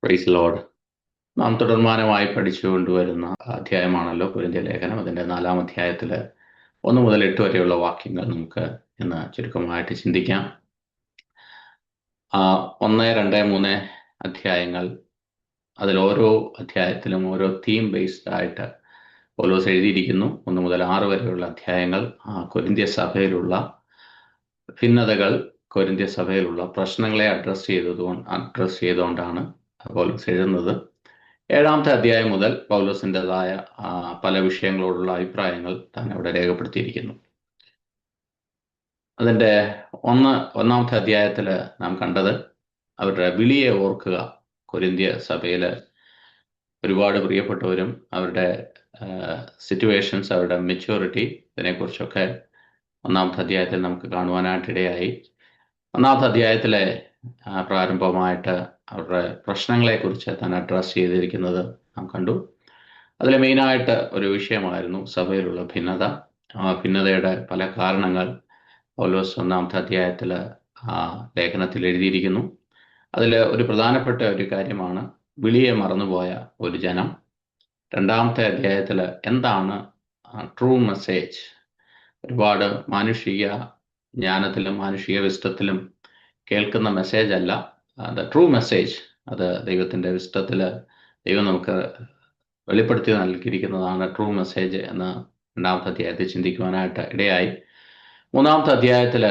Praise Lord. നാം തുടർമാനമായി പഠിച്ചുകൊണ്ടുവരുന്ന അധ്യായമാണല്ലോ കൊരിന്ത്യ ലേഖനം. അതിൻ്റെ 4-ാം അധ്യായത്തിൽ 1 മുതൽ 8 വരെയുള്ള വാക്യങ്ങൾ നമുക്ക് ഇന്ന് ചുരുക്കമായിട്ട് ചിന്തിക്കാം. 1, 2, 3 അധ്യായങ്ങൾ, അതിൽ ഓരോ അധ്യായത്തിലും ഓരോ തീം ബേസ്ഡ് ആയിട്ട് പൗലോസ് എഴുതിയിരിക്കുന്നു. 1 മുതൽ 6 വരെയുള്ള അധ്യായങ്ങൾ കൊരിന്ത്യ സഭയിലുള്ള ഭിന്നതകൾ, കൊരിന്ത്യ സഭയിലുള്ള പ്രശ്നങ്ങളെ അഡ്രസ്സ് ചെയ്തുകൊണ്ടാണ് പൗലോസ് എഴുതുന്നത്. 7-ാമത്തെ അധ്യായം മുതൽ പൗലോസിൻ്റെതായ പല വിഷയങ്ങളോടുള്ള അഭിപ്രായങ്ങൾ താൻ അവിടെ രേഖപ്പെടുത്തിയിരിക്കുന്നു. അതിൻ്റെ ഒന്നാമത്തെ അധ്യായത്തിൽ നാം കണ്ടത് അവരുടെ വിളിയെ ഓർക്കുക. കൊരിന്ത്യ സഭയിൽ ഒരുപാട് പ്രിയപ്പെട്ടവരും അവരുടെ സിറ്റുവേഷൻസ്, അവരുടെ മെച്യൂരിറ്റി, ഇതിനെക്കുറിച്ചൊക്കെ 1-ാമത്തെ അധ്യായത്തിൽ നമുക്ക് കാണുവാനായിട്ടിടയായി. 1-ാമത്തെ അധ്യായത്തിലെ പ്രാരംഭമായിട്ട് അവരുടെ പ്രശ്നങ്ങളെക്കുറിച്ച് താൻ അഡ്രസ് ചെയ്തിരിക്കുന്നത് നാം കണ്ടു. അതിൽ മെയിനായിട്ട് ഒരു വിഷയമായിരുന്നു സഭയിലുള്ള ഭിന്നത. ആ ഭിന്നതയുടെ പല കാരണങ്ങൾ പൗലോസ് 1-ാമത്തെ അധ്യായത്തിൽ ലേഖനത്തിൽ എഴുതിയിരിക്കുന്നു. അതിൽ ഒരു പ്രധാനപ്പെട്ട ഒരു കാര്യമാണ് വിളിയെ മറന്നുപോയ ഒരു ജനം. 2-ാമത്തെ അധ്യായത്തിൽ എന്താണ് ട്രൂ മെസ്സേജ്? ഒരുപാട് മാനുഷിക ജ്ഞാനത്തിലും മാനുഷിക വിസ്ഡത്തിലും കേൾക്കുന്ന മെസ്സേജ് അല്ല ദ ട്രൂ മെസ്സേജ്. അത് ദൈവത്തിൻ്റെ വിസ്ഡത്തിൽ ദൈവം നമുക്ക് വെളിപ്പെടുത്തി നൽകിയിരിക്കുന്നതാണ് ട്രൂ മെസ്സേജ് എന്ന് 2-ാമത്തെ അധ്യായത്തിൽ ചിന്തിക്കുവാനായിട്ട് ഇടയായി. 3-ാമത്തെ അധ്യായത്തിൽ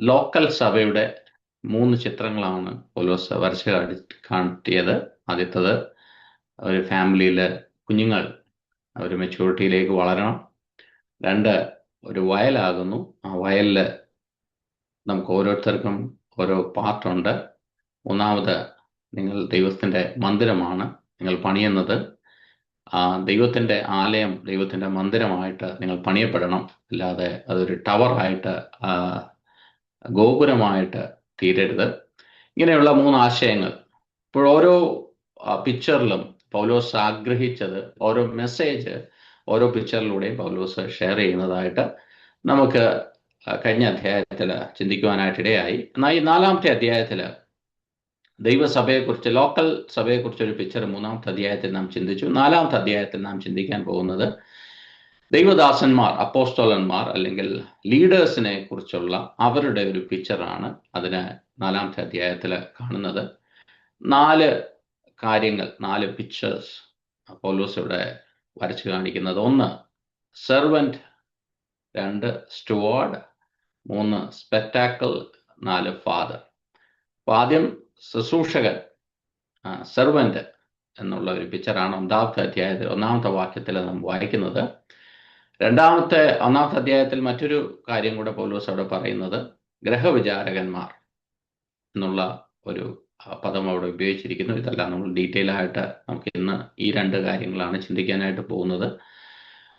ലോക്കൽ സഭയുടെ 3 ചിത്രങ്ങളാണ് പൗലോസ് വരച്ച് കാട്ടിയത്. ആദ്യത്തത്, ഒരു ഫാമിലിയിൽ കുഞ്ഞുങ്ങൾ അവർ മെച്യൂരിറ്റിയിലേക്ക് വളരണം. 2, ഒരു വയലാകുന്നു. ആ വയലിൽ നമുക്ക് ഓരോരുത്തർക്കും ഓരോ പാർട്ടുണ്ട്. 3-ാമത്, നിങ്ങൾ ദൈവത്തിൻ്റെ മന്ദിരമാണ്, നിങ്ങൾ പണിയുന്നത്. ദൈവത്തിൻ്റെ ആലയം, ദൈവത്തിൻ്റെ മന്ദിരമായിട്ട് നിങ്ങൾ പണിയപ്പെടണം. അല്ലാതെ അതൊരു ടവറായിട്ട്, ഗോപുരമായിട്ട് തീരരുത്. ഇങ്ങനെയുള്ള 3 ആശയങ്ങൾ. ഇപ്പോൾ ഓരോ പിക്ചറിലും പൗലോസ് ആഗ്രഹിച്ചത്, ഓരോ മെസ്സേജ് ഓരോ പിക്ചറിലൂടെയും പൗലോസ് ഷെയർ ചെയ്യുന്നതായിട്ട് നമുക്ക് കഴിഞ്ഞ അധ്യായത്തിൽ ചിന്തിക്കുവാനായിട്ടിടയായി. എന്നാൽ ഈ 4-ാമത്തെ അധ്യായത്തിൽ ദൈവസഭയെക്കുറിച്ച്, ലോക്കൽ സഭയെക്കുറിച്ച് ഒരു പിക്ചർ 3-ാമത്തെ അധ്യായത്തിൽ നാം ചിന്തിച്ചു. 4-ാമത്തെ അധ്യായത്തിൽ നാം ചിന്തിക്കാൻ പോകുന്നത് ദൈവദാസന്മാർ, അപ്പോസ്തലന്മാർ അല്ലെങ്കിൽ ലീഡേഴ്സിനെ കുറിച്ചുള്ള അവരുടെ ഒരു പിക്ചറാണ്. അതിന് 4-ാമത്തെ അധ്യായത്തിൽ കാണുന്നത് 4 കാര്യങ്ങൾ, 4 പിക്ചേഴ്സ് പൗലോസ് ഇവിടെ വരച്ച് കാണിക്കുന്നത്. 1, സെർവൻറ്റ്. 2, സ്റ്റുവാർഡ്. 3, സ്പെക്ടാക്കിൾ. 4, ഫാദർ. അപ്പോൾ ആദ്യം ശുശ്രൂഷകൻ, സെർവൻറ്റ് എന്നുള്ള ഒരു പിക്ചറാണ് 1-ാമത്തെ അധ്യായത്തിൽ 1-ാമത്തെ വാക്യത്തിൽ നാം വായിക്കുന്നത്. 1-ാമത്തെ അധ്യായത്തിൽ മറ്റൊരു കാര്യം കൂടെ പൗലോസ് അവിടെ പറയുന്നത് ഗ്രഹവിചാരകന്മാർ എന്നുള്ള ഒരു പദം അവിടെ ഉപയോഗിച്ചിരിക്കുന്നു. ഇതെല്ലാം നമ്മൾ ഡീറ്റെയിൽ ആയിട്ട് നമുക്ക് ഇന്ന് ഈ 2 കാര്യങ്ങളാണ് ചിന്തിക്കാനായിട്ട് പോകുന്നത്.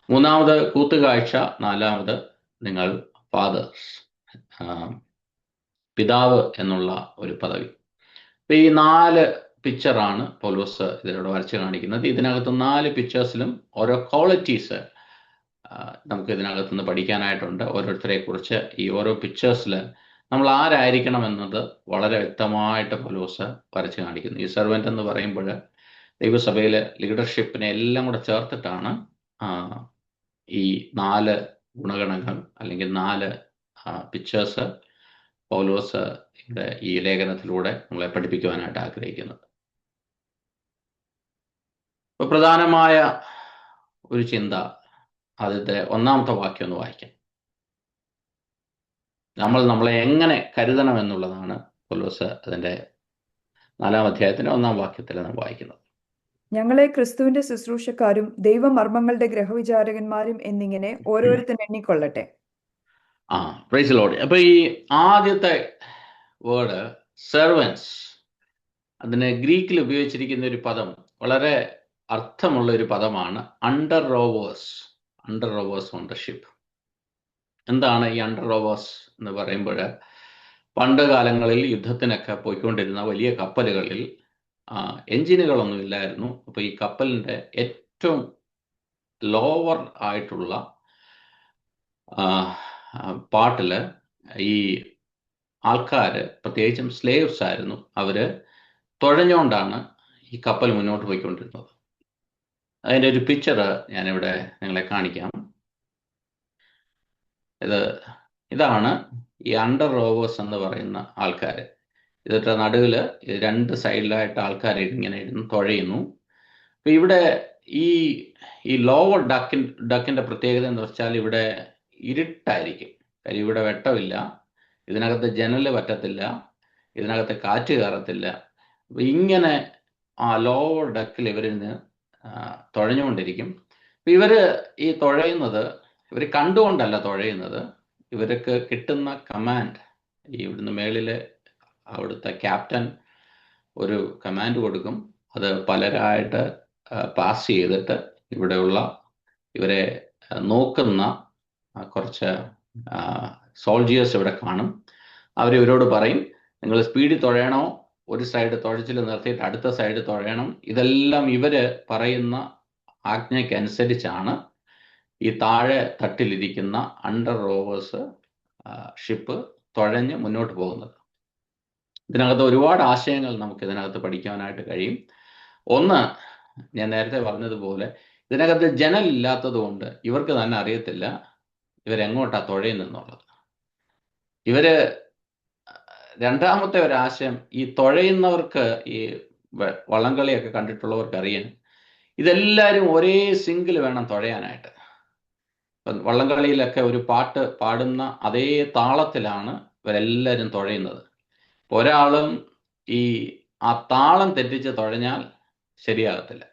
3-ാമത് കൂത്തുകാഴ്ച. 4-ാമത് നിങ്ങൾ ഫാദേഴ്സ്, പിതാവ് എന്നുള്ള ഒരു പദവി. അപ്പോൾ ഈ 4 പിക്ചറാണ് പൗലോസ് ഇതിലൂടെ വരച്ച് കാണിക്കുന്നത്. ഇതിനകത്ത് 4 പിക്ചേഴ്സിലും ഓരോ ക്വാളിറ്റീസ് നമുക്ക് ഇതിനകത്തുനിന്ന് പഠിക്കാനായിട്ടുണ്ട്. ഓരോരുത്തരെ കുറിച്ച് ഈ ഓരോ പിക്ചേഴ്സിൽ നമ്മൾ ആരായിരിക്കണം എന്നത് വളരെ വ്യക്തമായിട്ട് പൗലോസ് വരച്ച് കാണിക്കുന്നു. ഈ സെർവൻ്റ് എന്ന് പറയുമ്പോൾ ദൈവസഭയിലെ ലീഡർഷിപ്പിനെ എല്ലാം കൂടെ ചേർത്തിട്ടാണ് ഈ 4 ഗുണഗണങ്ങൾ അല്ലെങ്കിൽ 4 പിക്ചേഴ്സ് പൗലോസ് ഇവിടെ ഈ ലേഖനത്തിലൂടെ നമ്മളെ പഠിപ്പിക്കുവാനായിട്ട് ആഗ്രഹിക്കുന്നത്. ഇപ്പോൾ പ്രധാനമായ ഒരു ചിന്ത, ആദ്യത്തെ 1-ാമത്തെ വാക്യം ഒന്ന് വായിക്കാം. നമ്മളെ എങ്ങനെ കരുതണം എന്നുള്ളതാണ് പൗലോസ് അതിൻ്റെ 4-ാം അധ്യായത്തിൻ്റെ 1-ാം വാക്യത്തിൽ നാം വായിക്കുന്നത്. ഞങ്ങളെ ക്രിസ്തുവിന്റെ ശുശ്രൂഷക്കാരും ദൈവമർമ്മങ്ങളുടെ ഗ്രഹവിചാരകന്മാരും എന്നിങ്ങനെ ഓരോരുത്തരും എണ്ണിക്കൊള്ളട്ടെ. Price the Lord. അപ്പോൾ ഈ ആദ്യത്തെ വേർഡ് സെർവൻസ്, അതിന് ഗ്രീക്കിൽ ഉപയോഗിച്ചിരിക്കുന്ന ഒരു പദം വളരെ അർത്ഥമുള്ള ഒരു പദമാണ് under rowers on the ship. എന്താണ് ഈ അണ്ടർ റോവേഴ്സ് എന്ന് പറയുമ്പോൾ, പണ്ട് കാലങ്ങളിൽ യുദ്ധത്തിനൊക്കെ പോയിക്കൊണ്ടിരുന്ന വലിയ കപ്പലുകളിൽ എൻജിനുകളൊന്നും ഇല്ലായിരുന്നു. അപ്പോൾ ഈ കപ്പലിൻ്റെ ഏറ്റവും ലോവർ ആയിട്ടുള്ള പാർട്ടിൽ ഈ ആൾക്കാർ, പ്രത്യേകിച്ചും സ്ലേവ്സ് ആയിരുന്നു, അവർ തുഴഞ്ഞുകൊണ്ടാണ് ഈ കപ്പൽ മുന്നോട്ട് പോയിക്കൊണ്ടിരുന്നത്. അതിൻ്റെ ഒരു പിക്ചർ ഞാനിവിടെ നിങ്ങളെ കാണിക്കാം. ഇതാണ് ഈ അണ്ടർ റോവേഴ്സ് എന്ന് പറയുന്ന ആൾക്കാർ. ഇതിട്ട് നടുവിൽ രണ്ട് സൈഡിലായിട്ട് ആൾക്കാർ ഇങ്ങനെ ഇരുന്ന് തുഴയുന്നു. അപ്പൊ ഇവിടെ ഈ ഈ ലോവർ ഡക്കിന്റെ പ്രത്യേകത എന്ന് വെച്ചാൽ ഇവിടെ ഇരുട്ടായിരിക്കും. കാര്യം ഇവിടെ വെട്ടമില്ല, ഇതിനകത്ത് ജനല് പറ്റത്തില്ല, ഇതിനകത്ത് കാറ്റ് കയറത്തില്ല. അപ്പൊ ഇങ്ങനെ ആ ലോവർ ഡക്കിൽ ഇവരിന്ന് തുഴഞ്ഞുകൊണ്ടിരിക്കും. അപ്പൊ ഇവര് ഈ തുഴയുന്നത് ഇവർ കണ്ടുകൊണ്ടല്ല തുഴയുന്നത്. ഇവർക്ക് കിട്ടുന്ന കമാൻഡ്, ഈ ഇവിടുന്ന് മേളില് അവിടുത്തെ ക്യാപ്റ്റൻ ഒരു കമാൻഡ് കൊടുക്കും. അത് പലരായിട്ട് പാസ് ചെയ്തിട്ട് ഇവിടെയുള്ള ഇവരെ നോക്കുന്ന കുറച്ച് സോൾജിയേഴ്സ് ഇവിടെ കാണും. അവരിവരോട് പറയും, നിങ്ങൾ സ്പീഡിൽ തുഴയണോ, ഒരു സൈഡ് തുഴച്ചിൽ നിർത്തിയിട്ട് അടുത്ത സൈഡ് തുഴയണം. ഇതെല്ലാം ഇവര് പറയുന്ന ആജ്ഞയ്ക്കനുസരിച്ചാണ് ഈ താഴെ തട്ടിലിരിക്കുന്ന അണ്ടർ റോവേഴ്സ് ഷിപ്പ് തുഴഞ്ഞ് മുന്നോട്ട് പോകുന്നത്. ഇതിനകത്ത് ഒരുപാട് ആശയങ്ങൾ നമുക്ക് ഇതിനകത്ത് പഠിക്കാനായിട്ട് കഴിയും. ഒന്ന്, ഞാൻ നേരത്തെ പറഞ്ഞതുപോലെ ഇതിനകത്ത് ജനലില്ലാത്തത് കൊണ്ട് ഇവർക്ക് തന്നെ അറിയത്തില്ല ഇവരെങ്ങോട്ടാ തുഴയുന്നെന്നുള്ളത്. രണ്ടാമത്തെ ഒരാശയം, ഈ തുഴയുന്നവർക്ക്, ഈ വള്ളംകളിയൊക്കെ കണ്ടിട്ടുള്ളവർക്ക് അറിയാം, ഇതെല്ലാവരും ഒരേ സിംഗിൾ വേണം തുഴയാനായിട്ട്. വള്ളംകളിയിലൊക്കെ ഒരു പാട്ട് പാടുന്ന അതേ താളത്തിലാണ് ഇവരെല്ലാവരും തുഴയുന്നത്. ഒരാളും ആ താളം തെറ്റിച്ച് തുഴഞ്ഞാൽ ശരിയാകത്തില്ല.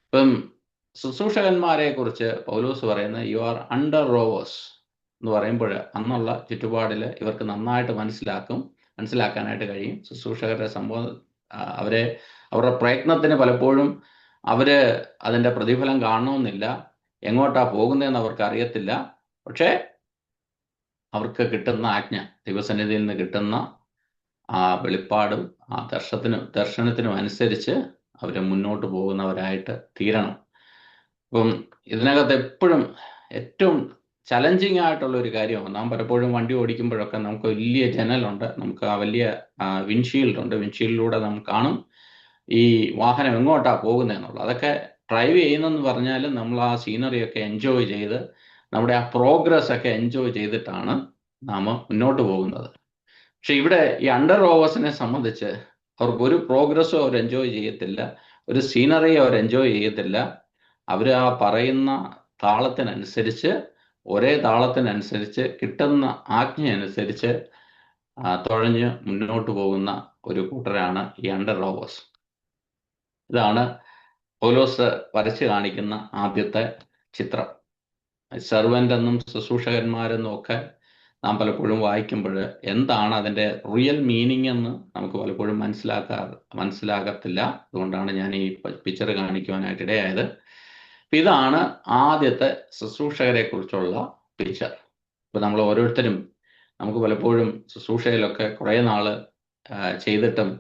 ഇപ്പം ശുശ്രൂഷകന്മാരെ കുറിച്ച് പൗലോസ് പറയുന്നത് യു ആർ അണ്ടർ റോവേഴ്സ് എന്ന് പറയുമ്പോൾ അന്നുള്ള ചുറ്റുപാടിൽ ഇവർക്ക് നന്നായിട്ട് മനസ്സിലാക്കാനായിട്ട് കഴിയും. ശുശ്രൂഷകരുടെ സംഭവം അവരുടെ പ്രയത്നത്തിന് പലപ്പോഴും അതിൻ്റെ പ്രതിഫലം കാണണമെന്നില്ല, എങ്ങോട്ടാ പോകുന്നതെന്ന് അവർക്ക് അറിയത്തില്ല. പക്ഷേ അവർക്ക് കിട്ടുന്ന ആജ്ഞ, ദൈവസന്നിധിയിൽ നിന്ന് കിട്ടുന്ന ആ വെളിപ്പാടും ആ ദർശനത്തിനും അനുസരിച്ച് അവർ മുന്നോട്ട് പോകുന്നവരായിട്ട് തീരണം. അപ്പം ഇതിനകത്ത് എപ്പോഴും ഏറ്റവും ചലഞ്ചിങ് ആയിട്ടുള്ള ഒരു കാര്യമാണ്, നാം പലപ്പോഴും വണ്ടി ഓടിക്കുമ്പോഴൊക്കെ നമുക്ക് വലിയ ജനലുണ്ട്, നമുക്ക് ആ വലിയ വിൻഷീൽഡ് ഉണ്ട്, വിൻഷീൽഡിലൂടെ നമുക്ക് കാണും ഈ വാഹനം എങ്ങോട്ടാ പോകുന്നതെന്നുള്ളത്. അതൊക്കെ ഡ്രൈവ് ചെയ്യുന്നെന്ന് പറഞ്ഞാൽ നമ്മൾ ആ സീനറിയൊക്കെ എൻജോയ് ചെയ്ത് നമ്മുടെ ആ പ്രോഗ്രസ് ഒക്കെ എൻജോയ് ചെയ്തിട്ടാണ് നാം മുന്നോട്ട് പോകുന്നത്. പക്ഷെ ഇവിടെ ഈ അണ്ടർ റോവേഴ്സിനെ സംബന്ധിച്ച് അവർക്ക് ഒരു പ്രോഗ്രസ്സും അവർ എൻജോയ് ചെയ്യത്തില്ല, ഒരു സീനറിയും അവർ എൻജോയ് ചെയ്യത്തില്ല. അവർ ആ പറയുന്ന താളത്തിനനുസരിച്ച്, ഒരേ താളത്തിനനുസരിച്ച്, കിട്ടുന്ന ആജ്ഞയനുസരിച്ച് തുഴഞ്ഞ് മുന്നോട്ട് പോകുന്ന ഒരു കൂട്ടരാണ് ഈ അണ്ടർ റോവേഴ്സ്. ഇതാണ് പൗലോസ് വരച്ച് കാണിക്കുന്ന ആദ്യത്തെ ചിത്രം. സെർവൻ്റ് എന്നും ശുശ്രൂഷകന്മാരെന്നും ഒക്കെ നാം പലപ്പോഴും വായിക്കുമ്പോൾ എന്താണ് അതിൻ്റെ റിയൽ മീനിങ് എന്ന് നമുക്ക് പലപ്പോഴും മനസ്സിലാകത്തില്ല. അതുകൊണ്ടാണ് ഞാൻ ഈ പിക്ചർ കാണിക്കുവാനായിട്ട് ഇടയായത്. ഇതാണ് ആദ്യത്തെ ശുശ്രൂഷകരെ കുറിച്ചുള്ള പിക്ചർ. ഇപ്പൊ നമ്മൾ ഓരോരുത്തരും, നമുക്ക് പലപ്പോഴും ശുശ്രൂഷയിലൊക്കെ കുറേ നാള് ചെയ്തിട്ടും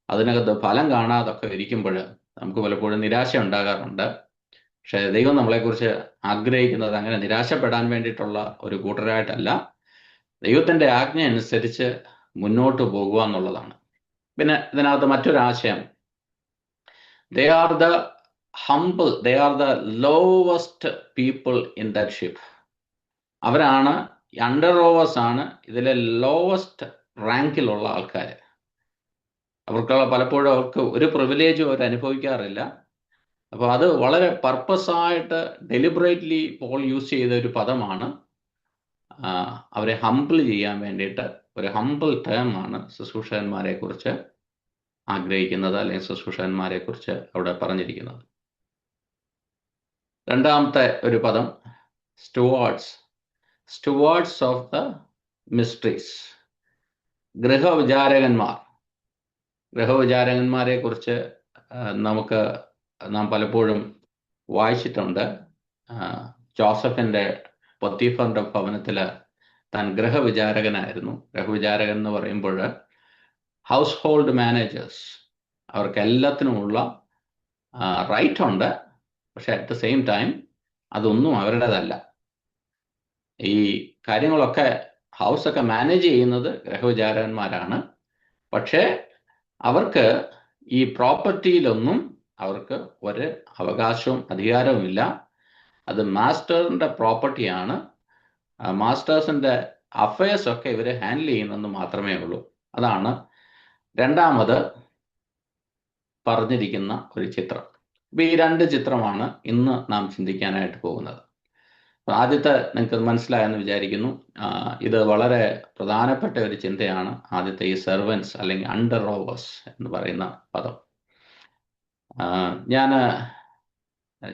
അതിനകത്ത് ഫലം കാണാതൊക്കെ ഇരിക്കുമ്പോൾ നമുക്ക് പലപ്പോഴും നിരാശ ഉണ്ടാകാറുണ്ട്. പക്ഷെ ദൈവം നമ്മളെക്കുറിച്ച് ആഗ്രഹിക്കുന്നത് അങ്ങനെ നിരാശപ്പെടാൻ വേണ്ടിയിട്ടുള്ള ഒരു കൂട്ടരായിട്ടല്ല, ദൈവത്തിൻ്റെ ആജ്ഞ അനുസരിച്ച് മുന്നോട്ട് പോകുക എന്നുള്ളതാണ്. പിന്നെ ഇതിനകത്ത് മറ്റൊരാശയം, they are the humble, they are the lowest people in that ship. അവരാണ്, അണ്ടർ റോവേഴ്സ് ആണ് ഇതിലെ ലോവസ്റ്റ് റാങ്കിലുള്ള ആൾക്കാർ. പലപ്പോഴും അവർക്ക് ഒരു പ്രിവിലേജും അവർ അനുഭവിക്കാറില്ല. അപ്പോൾ അത് വളരെ പർപ്പസായിട്ട് ഡെലിബറേറ്റ്ലി പോൾ യൂസ് ചെയ്ത ഒരു പദമാണ്. അവരെ ഹംബിൾ ചെയ്യാൻ വേണ്ടിയിട്ട് ഒരു ഹംബിൾ ടേമാണ് ശുശ്രൂഷകന്മാരെ കുറിച്ച് ആഗ്രഹിക്കുന്നത്, അല്ലെങ്കിൽ ശുശ്രൂഷകന്മാരെ കുറിച്ച് അവിടെ പറഞ്ഞിരിക്കുന്നത്. രണ്ടാമത്തെ ഒരു പദം സ്റ്റുവാർഡ്സ് ഓഫ് ദ മിസ്റ്ററീസ്, ഗൃഹവിചാരകന്മാരെ കുറിച്ച് നാം പലപ്പോഴും വായിച്ചിട്ടുണ്ട്. ജോസഫിൻ്റെ പൊത്തീഫറിന്റെ ഭവനത്തിൽ താൻ ഗൃഹവിചാരകനായിരുന്നു. ഗൃഹവിചാരകൻ എന്ന് പറയുമ്പോൾ ഹൗസ് ഹോൾഡ് മാനേജേഴ്സ്, അവർക്ക് എല്ലാത്തിനുമുള്ള റൈറ്റ് ഉണ്ട്. പക്ഷെ അറ്റ് ദ സെയിം ടൈം അതൊന്നും അവരുടേതല്ല. ഈ കാര്യങ്ങളൊക്കെ ഹൗസൊക്കെ മാനേജ് ചെയ്യുന്നത് ഗൃഹവിചാരകന്മാരാണ്. പക്ഷേ അവർക്ക് ഈ പ്രോപ്പർട്ടിയിലൊന്നും അവർക്ക് ഒരു അവകാശവും അധികാരവുമില്ല. അത് മാസ്റ്ററിന്റെ പ്രോപ്പർട്ടിയാണ്. മാസ്റ്റേഴ്സിന്റെ അഫയേഴ്സ് ഒക്കെ ഇവർ ഹാൻഡിൽ ചെയ്യുന്നെന്ന് മാത്രമേ ഉള്ളൂ. അതാണ് രണ്ടാമത് പറഞ്ഞിരിക്കുന്ന ഒരു ചിത്രം. അപ്പൊ ഈ രണ്ട് ചിത്രമാണ് ഇന്ന് നാം ചിന്തിക്കാനായിട്ട് പോകുന്നത്. ആദ്യത്തെ നിങ്ങൾക്ക് മനസ്സിലായെന്ന് വിചാരിക്കുന്നു. ഇത് വളരെ പ്രധാനപ്പെട്ട ഒരു ചിന്തയാണ്. ആദ്യത്തെ ഈ സെർവൻസ് അല്ലെങ്കിൽ അണ്ടർ റോവേഴ്സ് എന്ന് പറയുന്ന പദം. ഞാൻ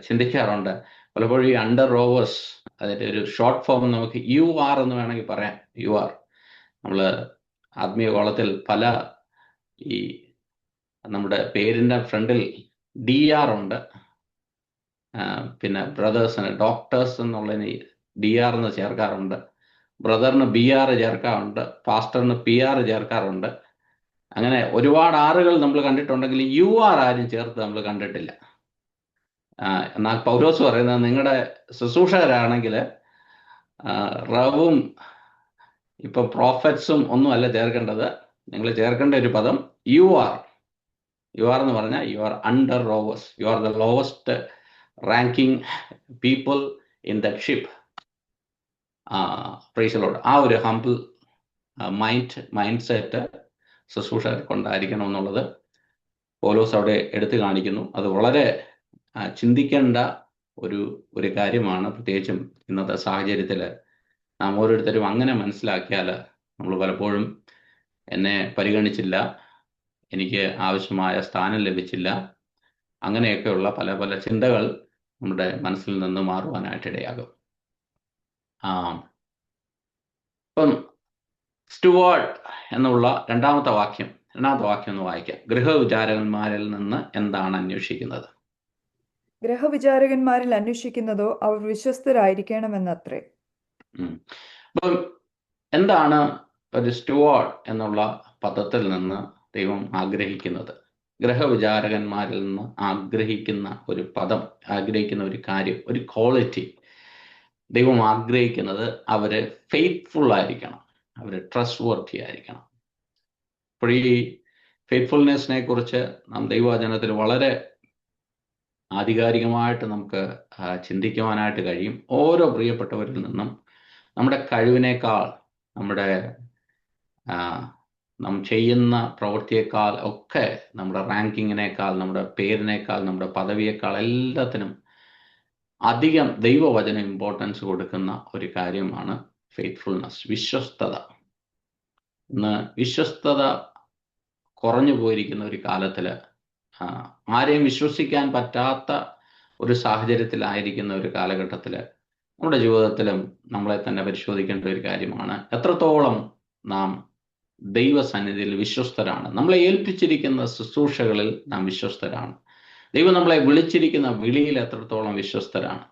ചിന്തിക്കാറുണ്ട് പലപ്പോഴും ഈ അണ്ടർ റോവേഴ്സ് അതിൻ്റെ ഒരു ഷോർട്ട് ഫോം നമുക്ക് UR എന്ന് വേണമെങ്കിൽ പറയാം. UR നമ്മൾ ആത്മീയ കോളത്തിൽ പല ഈ നമ്മുടെ പേരിൻ്റെ ഫ്രണ്ടിൽ DR ഉണ്ട്. പിന്നെ ബ്രദേഴ്സിന് ഡോക്ടേഴ്സ് എന്നുള്ളതിന് DR എന്ന് ചേർക്കാറുണ്ട്. ബ്രദറിന് BR ചേർക്കാറുണ്ട്. പാസ്റ്ററിന് PR ചേർക്കാറുണ്ട്. അങ്ങനെ ഒരുപാട് ആറുകൾ നമ്മൾ കണ്ടിട്ടുണ്ടെങ്കിൽ UR ആരും ചേർത്ത് നമ്മൾ കണ്ടിട്ടില്ല. എന്നാൽ പൗലോസ് പറയുന്നത് നിങ്ങളുടെ ശുശ്രൂഷകരാണെങ്കിൽ റവും ഇപ്പം പ്രോഫറ്റ്സും ഒന്നും അല്ല ചേർക്കേണ്ടത്. നിങ്ങൾ ചേർക്കേണ്ട ഒരു പദം UR എന്ന് പറഞ്ഞാൽ U R under rowers. You are the lowest ranking people in the ship. Praise the Lord. ആ ഒരു ഹംബിൾ മൈൻഡ് സെറ്റ് ശുശ്രൂഷകർ കൊണ്ടായിരിക്കണം എന്നുള്ളത് പൗലോസ് അവിടെ എടുത്തു കാണിക്കുന്നു. അത് വളരെ ചിന്തിക്കേണ്ട ഒരു കാര്യമാണ്. പ്രത്യേകിച്ചും ഇന്നത്തെ സാഹചര്യത്തിൽ നാം ഓരോരുത്തരും അങ്ങനെ മനസ്സിലാക്കിയാൽ നമ്മൾ പലപ്പോഴും എന്നെ പരിഗണിച്ചില്ല, എനിക്ക് ആവശ്യമായ സ്ഥാനം ലഭിച്ചില്ല, അങ്ങനെയൊക്കെയുള്ള പല പല ചിന്തകൾ നമ്മുടെ മനസ്സിൽ നിന്ന് മാറുവാനായിട്ടിടയാകും. ഇപ്പം സ്റ്റുവാർഡ് എന്നുള്ള രണ്ടാമത്തെ വാക്യം ഒന്ന് വായിക്കാം. ഗൃഹവിചാരകന്മാരിൽ നിന്ന് എന്താണ് അന്വേഷിക്കുന്നത്? ഗൃഹവിചാരകന്മാരിൽ അന്വേഷിക്കുന്നതോ അവർ വിശ്വസ്തരായിരിക്കണമെന്നത്രേ. അപ്പം എന്താണ് ഒരു സ്റ്റുവാർഡ് എന്നുള്ള പദത്തിൽ നിന്ന് ദൈവം ആഗ്രഹിക്കുന്നത്? ഗൃഹവിചാരകന്മാരിൽ നിന്ന് ആഗ്രഹിക്കുന്ന ഒരു പദം, ആഗ്രഹിക്കുന്ന ഒരു കാര്യം, ഒരു ക്വാളിറ്റി ദൈവം ആഗ്രഹിക്കുന്നത് അവര് ഫെയ്ത്ത്ഫുൾ ആയിരിക്കണം, അവര് ട്രസ്റ്റ് വർത്തി ആയിരിക്കണം. അപ്പോൾ ഈ ഫെയ്ത്ത്ഫുൾനെസ്സിനെ കുറിച്ച് നാം ദൈവവചനത്തിൽ വളരെ ആധികാരികമായിട്ട് നമുക്ക് ചിന്തിക്കുവാനായിട്ട് കഴിയും. ഓരോ പ്രിയപ്പെട്ടവരിൽ നിന്നും നമ്മുടെ കഴിവിനേക്കാൾ, നമ്മുടെ നാം ചെയ്യുന്ന പ്രവൃത്തിയേക്കാൾ ഒക്കെ, നമ്മുടെ റാങ്കിങ്ങിനേക്കാൾ, നമ്മുടെ പേരിനേക്കാൾ, നമ്മുടെ പദവിയേക്കാൾ എല്ലാത്തിനും അധികം ദൈവവചന ഇമ്പോർട്ടൻസ് കൊടുക്കുന്ന ഒരു കാര്യമാണ് ഫെയ്ത്ത്ഫുൾനെസ്, വിശ്വസ്തത. ഇന്ന് വിശ്വസ്തത കുറഞ്ഞു പോയിരിക്കുന്ന ഒരു കാലത്തിൽ, ആരെയും വിശ്വസിക്കാൻ പറ്റാത്ത ഒരു സാഹചര്യത്തിലായിരിക്കുന്ന ഒരു കാലഘട്ടത്തിൽ നമ്മുടെ ജീവിതത്തിലും നമ്മളെ തന്നെ പരിശോധിക്കേണ്ട ഒരു കാര്യമാണ് എത്രത്തോളം നാം ദൈവസന്നിധിയിൽ വിശ്വസ്തരാണ്. നമ്മളെ ഏൽപ്പിച്ചിരിക്കുന്ന ശുശ്രൂഷകളിൽ നാം വിശ്വസ്തരാണ്. ദൈവം നമ്മളെ വിളിച്ചിരിക്കുന്ന വിളിയിൽ എത്രത്തോളം വിശ്വസ്തരാണ്.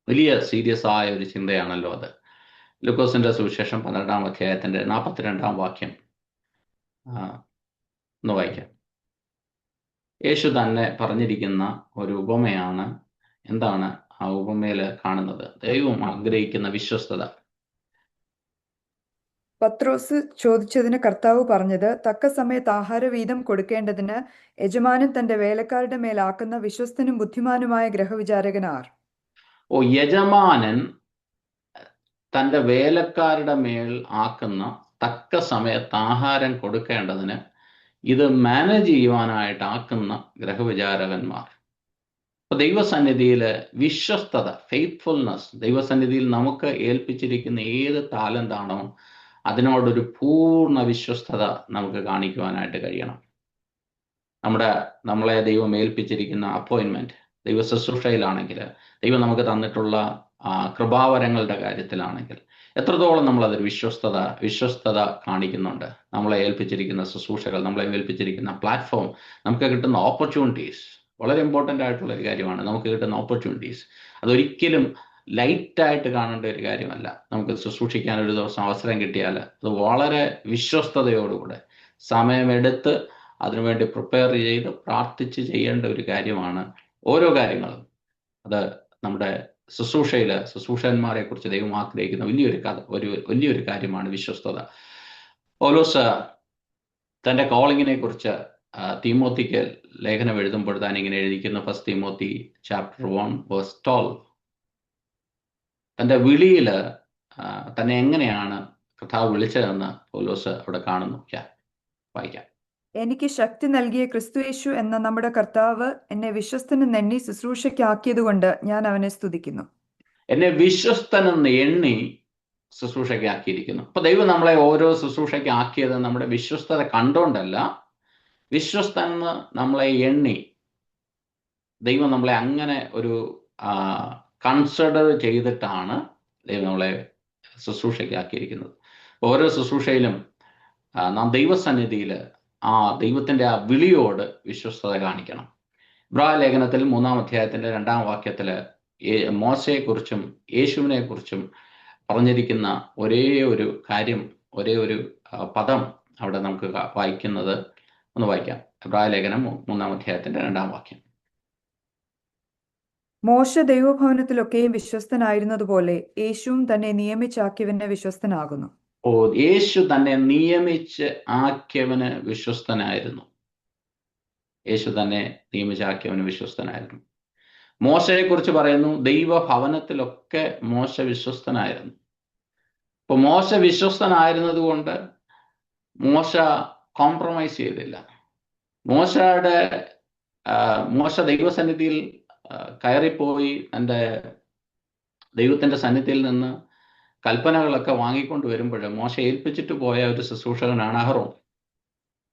വലിയ സീരിയസ് ആയ ഒരു ചിന്തയാണല്ലോ അത്. ലൂക്കോസിന്റെ സുവിശേഷം 12-ാം അധ്യായത്തിന്റെ 42-ാം വാക്യം ഒന്ന് വായിക്കാം. യേശു തന്നെ പറഞ്ഞിരിക്കുന്ന ഒരു ഉപമയാണ്. എന്താണ് ആ ഉപമയിൽ കാണുന്നത്? ദൈവം ആഗ്രഹിക്കുന്ന വിശ്വസ്തത. പത്രോസ് ചോദിച്ചതിന് കർത്താവ് പറഞ്ഞത്, തക്ക സമയത്ത് ആഹാരവീതം കൊടുക്കേണ്ടതിന് യജമാനൻ തന്റെ വേലക്കാരുടെ മേലാക്കുന്ന വിശ്വസ്തനും ബുദ്ധിമാനുമായ ഗൃഹവിചാരകനാർ. യജമാനൻ തൻ്റെ വേലക്കാരുടെ മേൽ ആക്കുന്ന തക്ക സമയത്ത് ആഹാരം കൊടുക്കേണ്ടതിന് ഇത് മാനേജ് ചെയ്യുവാനായിട്ട് ആക്കുന്ന ഗൃഹവിചാരകന്മാർ. അപ്പൊ ദൈവസന്നിധിയിൽ വിശ്വസ്തത, ഫെയ്ത്ത്ഫുൾനെസ്, ദൈവസന്നിധിയിൽ നമുക്ക് ഏൽപ്പിച്ചിരിക്കുന്ന ഏത് ടാലന്റാണോ അതിനോടൊരു പൂർണ്ണ വിശ്വസ്തത നമുക്ക് കാണിക്കുവാനായിട്ട് കഴിയണം. നമ്മളെ ദൈവം ഏൽപ്പിച്ചിരിക്കുന്ന അപ്പോയിൻമെന്റ്, ദൈവ ശുശ്രൂഷയിലാണെങ്കിൽ, ദൈവം നമുക്ക് തന്നിട്ടുള്ള കൃപാവരങ്ങളുടെ കാര്യത്തിലാണെങ്കിൽ എത്രത്തോളം നമ്മളതൊരു വിശ്വസ്തത കാണിക്കുന്നുണ്ട്. നമ്മളെ ഏൽപ്പിച്ചിരിക്കുന്ന ശുശ്രൂഷകൾ, നമ്മളെ ഏൽപ്പിച്ചിരിക്കുന്ന പ്ലാറ്റ്ഫോം, നമുക്ക് കിട്ടുന്ന ഓപ്പർച്യൂണിറ്റീസ് വളരെ ഇമ്പോർട്ടൻ്റ് ആയിട്ടുള്ള ഒരു കാര്യമാണ്. നമുക്ക് കിട്ടുന്ന ഓപ്പർച്യൂണിറ്റീസ് അതൊരിക്കലും ലൈറ്റായിട്ട് കാണേണ്ട ഒരു കാര്യമല്ല. നമുക്ക് ശുശ്രൂഷിക്കാൻ ഒരു ദിവസം അവസരം കിട്ടിയാൽ അത് വളരെ വിശ്വസ്തയോടുകൂടെ സമയമെടുത്ത് അതിനുവേണ്ടി പ്രിപ്പയർ ചെയ്ത് പ്രാർത്ഥിച്ച് ചെയ്യേണ്ട ഒരു കാര്യമാണ് ഓരോ കാര്യങ്ങളും. അത് നമ്മുടെ ശുശ്രൂഷകന്മാരെ കുറിച്ച് ദൈവം ആഗ്രഹിക്കുന്ന വലിയൊരു കാര്യമാണ് വിശ്വസ്തത. പൗലോസ് തൻ്റെ കോളിങ്ങിനെ കുറിച്ച് തീമോത്തിക്ക് ലേഖനം എഴുതുമ്പോൾ താൻ ഇങ്ങനെ എഴുതിക്കുന്നു. First തീമോത്തി chapter 1:12. തൻ്റെ വിളിയിൽ തന്നെ എങ്ങനെയാണ് കർത്താവ് വിളിച്ചതെന്ന് പൗലോസ് അവിടെ കാണുന്നു. വായിക്കാം. എനിക്ക് ശക്തി നൽകിയ ക്രിസ്തുയേശു എന്ന നമ്മുടെ കർത്താവ് എന്നെ വിശ്വസ്തനെന്ന് എണ്ണി ശുശ്രൂഷയ്ക്കാക്കിയതുകൊണ്ട് ഞാൻ അവനെ സ്തുതിക്കുന്നു. എന്നെ വിശ്വസ്തനെന്ന് എണ്ണി ശുശ്രൂഷയ്ക്ക് ആക്കിയിരിക്കുന്നു. അപ്പൊ ദൈവം നമ്മളെ ഓരോ ശുശ്രൂഷയ്ക്ക് ആക്കിയത് നമ്മുടെ വിശ്വസ്തത കണ്ടോണ്ടല്ല, വിശ്വസ്തനെന്ന് നമ്മളെ എണ്ണി ദൈവം നമ്മളെ അങ്ങനെ ഒരു കൺസിഡർ ചെയ്തിട്ടാണ് ദൈവം നമ്മളെ ശുശ്രൂഷയ്ക്ക് ആക്കിയിരിക്കുന്നത്. ഓരോ ശുശ്രൂഷയിലും നാം ദൈവസന്നിധിയിൽ ദൈവത്തിൻ്റെ ആ വിളിയോട് വിശ്വസ്തത കാണിക്കണം. ഇബ്രായ ലേഖനത്തിൽ 3-ാം അധ്യായത്തിൻ്റെ 2-ാം വാക്യത്തിൽ മോശയെക്കുറിച്ചും യേശുവിനെ കുറിച്ചും പറഞ്ഞിരിക്കുന്ന ഒരേ ഒരു കാര്യം, ഒരേ ഒരു പദം അവിടെ നമുക്ക് വായിക്കുന്നത് ഒന്ന് വായിക്കാം. ഇബ്രായ ലേഖനം 3-ാം അധ്യായത്തിൻ്റെ 2-ാം വാക്യം. മോശ ദൈവഭവനത്തിലൊക്കെയും വിശ്വസ്തനായിരുന്നതുപോലെ യേശുവും തന്നെ നിയമിച്ചാക്കിയവന് വിശ്വസ്തനാകുന്നു. യേശു തന്നെ നിയമിച്ച് ആക്കിയവന് വിശ്വസ്തനായിരുന്നു. യേശു തന്നെ നിയമിച്ചാക്കിയവന് വിശ്വസ്തനായിരുന്നു. മോശയെക്കുറിച്ച് പറയുന്നു, ദൈവഭവനത്തിലൊക്കെ മോശ വിശ്വസ്തനായിരുന്നു. ഇപ്പൊ മോശ വിശ്വസ്തനായിരുന്നത് കൊണ്ട് മോശ കോംപ്രമൈസ് ചെയ്തില്ല. മോശ ദൈവസന്നിധിയിൽ കയറിപ്പോയി തൻ്റെ ദൈവത്തിൻ്റെ സന്നിധിയിൽ നിന്ന് കൽപ്പനകളൊക്കെ വാങ്ങിക്കൊണ്ട് വരുമ്പോൾ മോശ ഏൽപ്പിച്ചിട്ട് പോയ ഒരു ശുശ്രൂഷകനാണ് അഹറോൻ.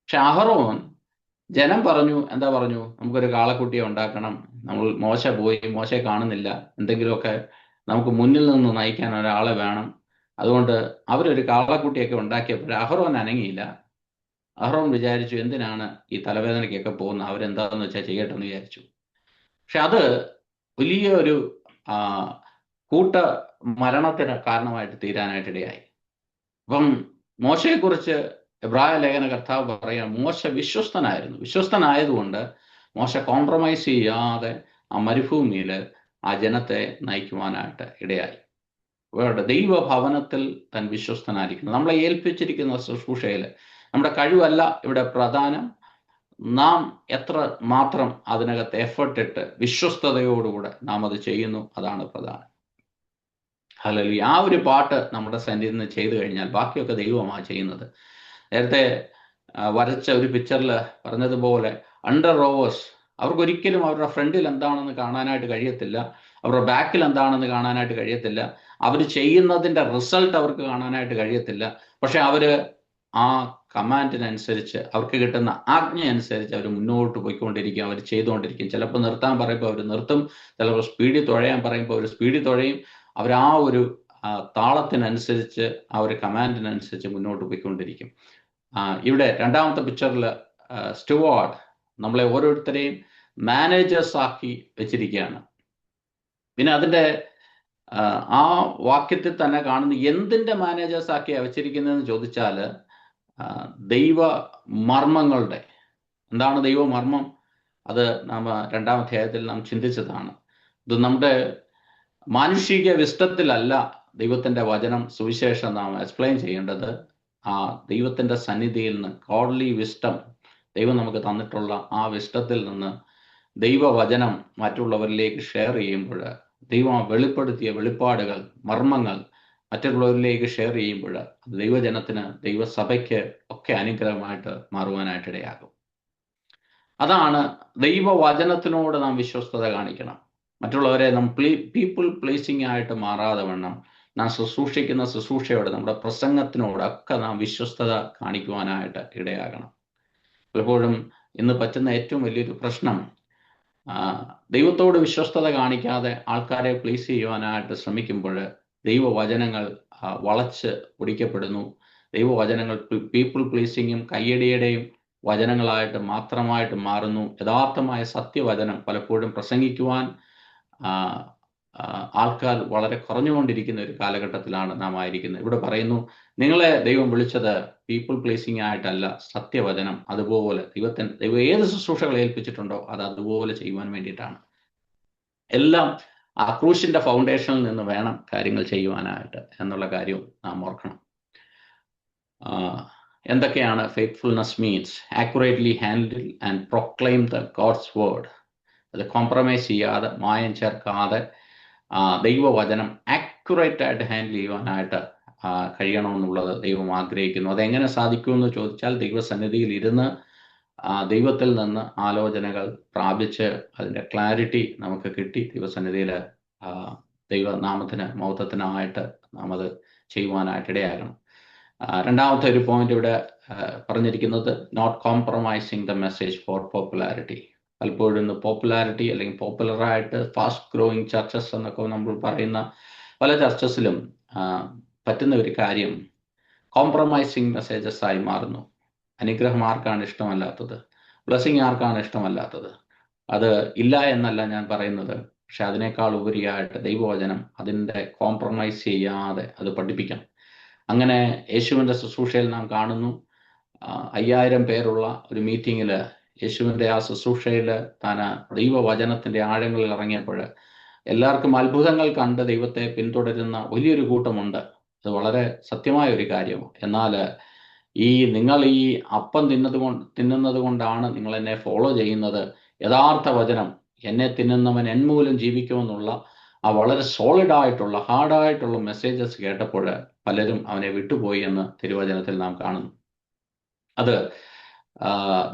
പക്ഷെ അഹറോൻ ജനം പറഞ്ഞു, എന്താ പറഞ്ഞു, നമുക്കൊരു കാളക്കുട്ടിയെ ഉണ്ടാക്കണം. മോശയെ കാണുന്നില്ല, എന്തെങ്കിലുമൊക്കെ നമുക്ക് മുന്നിൽ നിന്ന് നയിക്കാൻ ഒരാളെ വേണം. അതുകൊണ്ട് അവരൊരു കാളക്കുട്ടിയൊക്കെ ഉണ്ടാക്കിയപ്പോൾ അഹറോൻ അനങ്ങിയില്ല. അഹറോൻ വിചാരിച്ചു, എന്തിനാണ് ഈ തലവേദനയ്ക്കൊക്കെ പോകുന്നത്, അവരെന്താണെന്ന് വെച്ചാൽ ചെയ്യട്ടെ എന്ന് വിചാരിച്ചു. പക്ഷെ അത് വലിയ ഒരു കൂട്ട മരണത്തിന് കാരണമായിട്ട് തീരാനായിട്ടിടയായി. അപ്പം മോശയെക്കുറിച്ച് എബ്രായ ലേഖന കർത്താവ് പറയാൻ, മോശ വിശ്വസ്തനായിരുന്നു. വിശ്വസ്തനായതുകൊണ്ട് മോശ കോംപ്രമൈസ് ചെയ്യാതെ ആ മരുഭൂമിയിൽ ആ ജനത്തെ നയിക്കുവാനായിട്ട് ഇടയായി. വേറെ ദൈവഭവനത്തിൽ താൻ വിശ്വസ്തനായിരിക്കുന്നു. നമ്മളെ ഏൽപ്പിച്ചിരിക്കുന്ന ശുശ്രൂഷയിൽ നമ്മുടെ കഴിവല്ല ഇവിടെ പ്രധാനം, നാം എത്ര മാത്രം അതിനകത്ത് എഫർട്ട് ഇട്ട് വിശ്വസ്തയോടുകൂടെ നാം അത് ചെയ്യുന്നു, അതാണ് പ്രധാനം. ഹല്ലേലൂയ. ആ ഒരു പാട്ട് നമ്മുടെ സന്നിധിയിൽ നിന്ന് ചെയ്തു കഴിഞ്ഞാൽ ബാക്കിയൊക്കെ ദൈവമാണ് ചെയ്യുന്നത്. നേരത്തെ വരച്ച ഒരു പിക്ചറിൽ പറഞ്ഞതുപോലെ അണ്ടർ റോവേഴ്സ് അവർക്കൊരിക്കലും അവരുടെ ഫ്രണ്ടിൽ എന്താണെന്ന് കാണാനായിട്ട് കഴിയത്തില്ല, അവരുടെ ബാക്കിൽ എന്താണെന്ന് കാണാനായിട്ട് കഴിയത്തില്ല, അവർ ചെയ്യുന്നതിൻ്റെ റിസൾട്ട് അവർക്ക് കാണാനായിട്ട് കഴിയത്തില്ല. പക്ഷെ അവർ ആ കമാൻഡിനനുസരിച്ച്, അവർക്ക് കിട്ടുന്ന ആജ്ഞ അനുസരിച്ച് അവർ മുന്നോട്ട് പോയിക്കൊണ്ടിരിക്കും, അവർ ചെയ്തുകൊണ്ടിരിക്കും. ചിലപ്പോൾ നിർത്താൻ പറയുമ്പോൾ അവർ നിർത്തും, ചിലപ്പോൾ സ്പീഡിൽ തുഴയാൻ പറയുമ്പോൾ അവർ സ്പീഡിൽ തുഴയും. അവർ ആ ഒരു താളത്തിനനുസരിച്ച്, ആ ഒരു കമാൻഡിനനുസരിച്ച് മുന്നോട്ട് പോയിക്കൊണ്ടിരിക്കും. ഇവിടെ രണ്ടാമത്തെ പിക്ചറിൽ സ്റ്റുവാർഡ് നമ്മളെ ഓരോരുത്തരെയും മാനേജേഴ്സ് ആക്കി വെച്ചിരിക്കുകയാണ്. പിന്നെ അതിൻ്റെ ആ വാക്യത്തിൽ തന്നെ കാണുന്ന എന്തിൻ്റെ മാനേജേഴ്സ് ആക്കി വെച്ചിരിക്കുന്നതെന്ന് ചോദിച്ചാൽ ദൈവ മർമ്മങ്ങളുടെ. എന്താണ് ദൈവമർമ്മം? അത് നാം 2-ാം അധ്യായത്തിൽ നാം ചിന്തിച്ചതാണ്. ഇത് നമ്മുടെ മാനുഷിക വിസ്റ്റത്തിലല്ല ദൈവത്തിൻ്റെ വചനം, സുവിശേഷം നാം എക്സ്പ്ലെയിൻ ചെയ്യേണ്ടത്. ആ ദൈവത്തിൻ്റെ സന്നിധിയിൽ നിന്ന്, ഗോഡ്ലി വിസ്റ്റം, ദൈവം നമുക്ക് തന്നിട്ടുള്ള ആ വിസ്റ്റത്തിൽ നിന്ന് ദൈവവചനം മറ്റുള്ളവരിലേക്ക് ഷെയർ ചെയ്യുമ്പോൾ, ദൈവം വെളിപ്പെടുത്തിയ വെളിപ്പാടുകൾ, മർമ്മങ്ങൾ മറ്റുള്ളവരിലേക്ക് ഷെയർ ചെയ്യുമ്പോൾ ദൈവജനത്തിന്, ദൈവസഭയ്ക്ക് ഒക്കെ അനുഗ്രഹമായിട്ട് മാറുവാനായിട്ടിടയാകും. അതാണ് ദൈവവചനത്തിനോട് നാം വിശ്വസ്തത കാണിക്കണം. മറ്റുള്ളവരെ നാം പീപ്പിൾ പ്ലേസിംഗ് ആയിട്ട് മാറാതെ വണ്ണം നാം ശുശ്രൂഷിക്കുന്ന ശുശ്രൂഷയോട്, നമ്മുടെ പ്രസംഗത്തിനോടൊക്കെ നാം വിശ്വസ്തത കാണിക്കുവാനായിട്ട് ഇടയാകണം. പലപ്പോഴും ഇന്ന് പറ്റുന്ന ഏറ്റവും വലിയൊരു പ്രശ്നം, ദൈവത്തോട് വിശ്വസ്തത കാണിക്കാതെ ആൾക്കാരെ പ്ലേസ് ചെയ്യുവാനായിട്ട് ശ്രമിക്കുമ്പോൾ ദൈവവചനങ്ങൾ വളച്ച് ഒടിക്കപ്പെടുന്നു. ദൈവവചനങ്ങൾ പീപ്പിൾ പ്ലേസിങ്ങും കയ്യടിയുടെയും വചനങ്ങളായിട്ട് മാത്രമായിട്ട് മാറുന്നു. യഥാർത്ഥമായ സത്യവചനം പലപ്പോഴും പ്രസംഗിക്കുവാൻ ആൾക്കാർ വളരെ കുറഞ്ഞുകൊണ്ടിരിക്കുന്ന ഒരു കാലഘട്ടത്തിലാണ് നാം ആയിരിക്കുന്നത്. ഇവിടെ പറയുന്നു, നിങ്ങളെ ദൈവം വിളിച്ചത് പീപ്പിൾ പ്ലേസിംഗ് ആയിട്ടല്ല, സത്യവചനം അതുപോലെ ദൈവം ഏത് ശുശ്രൂഷകൾ ഏൽപ്പിച്ചിട്ടുണ്ടോ അത് അതുപോലെ ചെയ്യുവാൻ വേണ്ടിയിട്ടാണ്. എല്ലാം ആ ക്രൂശിന്റെ ഫൗണ്ടേഷനിൽ നിന്ന് വേണം കാര്യങ്ങൾ ചെയ്യുവാനായിട്ട് എന്നുള്ള കാര്യവും നാം ഓർക്കണം. എന്തൊക്കെയാണ് faithfulness means? Accurately handle and proclaim the God's word. അത് കോംപ്രമൈസ് ചെയ്യാതെ, മായം ചേർക്കാതെ ദൈവവചനം ആക്യുറേറ്റ് ആയിട്ട് ഹാൻഡിൽ ചെയ്യുവാനായിട്ട് കഴിയണമെന്നുള്ളത് ദൈവം ആഗ്രഹിക്കുന്നു. അതെങ്ങനെ സാധിക്കുമെന്ന് ചോദിച്ചാൽ, ദൈവസന്നിധിയിൽ ഇരുന്ന് ദൈവത്തിൽ നിന്ന് ആലോചനകൾ പ്രാപിച്ച് അതിൻ്റെ ക്ലാരിറ്റി നമുക്ക് കിട്ടി ദൈവസന്നിധിയിൽ ദൈവനാമത്തിന് മഹത്വത്തിനായിട്ട് നാം അത് ചെയ്യുവാനായിട്ട് ഇടയാകണം. രണ്ടാമത്തെ ഒരു പോയിന്റ് ഇവിടെ പറഞ്ഞിരിക്കുന്നത്, not compromising the message for popularity. പലപ്പോഴും ഇന്ന് പോപ്പുലാരിറ്റി അല്ലെങ്കിൽ പോപ്പുലറായിട്ട് ഫാസ്റ്റ് ഗ്രോയിങ് ചർച്ചസ് എന്നൊക്കെ നമ്മൾ പറയുന്ന പല ചർച്ചസിലും പറ്റുന്ന ഒരു കാര്യം കോംപ്രമൈസിങ് മെസ്സേജസ് ആയി മാറുന്നു. അനുഗ്രഹം ആർക്കാണ് ഇഷ്ടമല്ലാത്തത്? ബ്ലെസ്സിങ് ആർക്കാണ് ഇഷ്ടമല്ലാത്തത്? അത് ഇല്ല എന്നല്ല ഞാൻ പറയുന്നത്, പക്ഷെ അതിനേക്കാൾ ഉപരിയായിട്ട് ദൈവവചനം അതിൻ്റെ കോംപ്രമൈസ് ചെയ്യാതെ അത് പഠിപ്പിക്കണം. അങ്ങനെ യേശുവിൻ്റെ ശുശ്രൂഷയിൽ നാം കാണുന്നു, 5000 പേരുള്ള ഒരു മീറ്റിങ്ങിൽ യേശുവിൻ്റെ ആ ശുശ്രൂഷയിൽ താൻ ദൈവവചനത്തിൻ്റെ ആഴങ്ങളിൽ ഇറങ്ങിയപ്പോൾ എല്ലാവർക്കും അത്ഭുതങ്ങൾ കണ്ട് ദൈവത്തെ പിന്തുടരുന്ന വലിയൊരു കൂട്ടമുണ്ട്. അത് വളരെ സത്യമായ ഒരു കാര്യമാണ്. എന്നാൽ നിങ്ങൾ ഈ അപ്പം തിന്നുന്നത് കൊണ്ടാണ് നിങ്ങൾ എന്നെ ഫോളോ ചെയ്യുന്നത്, യഥാർത്ഥ വചനം എന്നെ തിന്നുന്നവൻ എന്മൂലം ജീവിക്കുമെന്നുള്ള ആ വളരെ സോളിഡായിട്ടുള്ള ഹാർഡായിട്ടുള്ള മെസ്സേജസ് കേട്ടപ്പോൾ പലരും അവനെ വിട്ടുപോയി എന്ന് തിരുവചനത്തിൽ നാം കാണുന്നു. അത്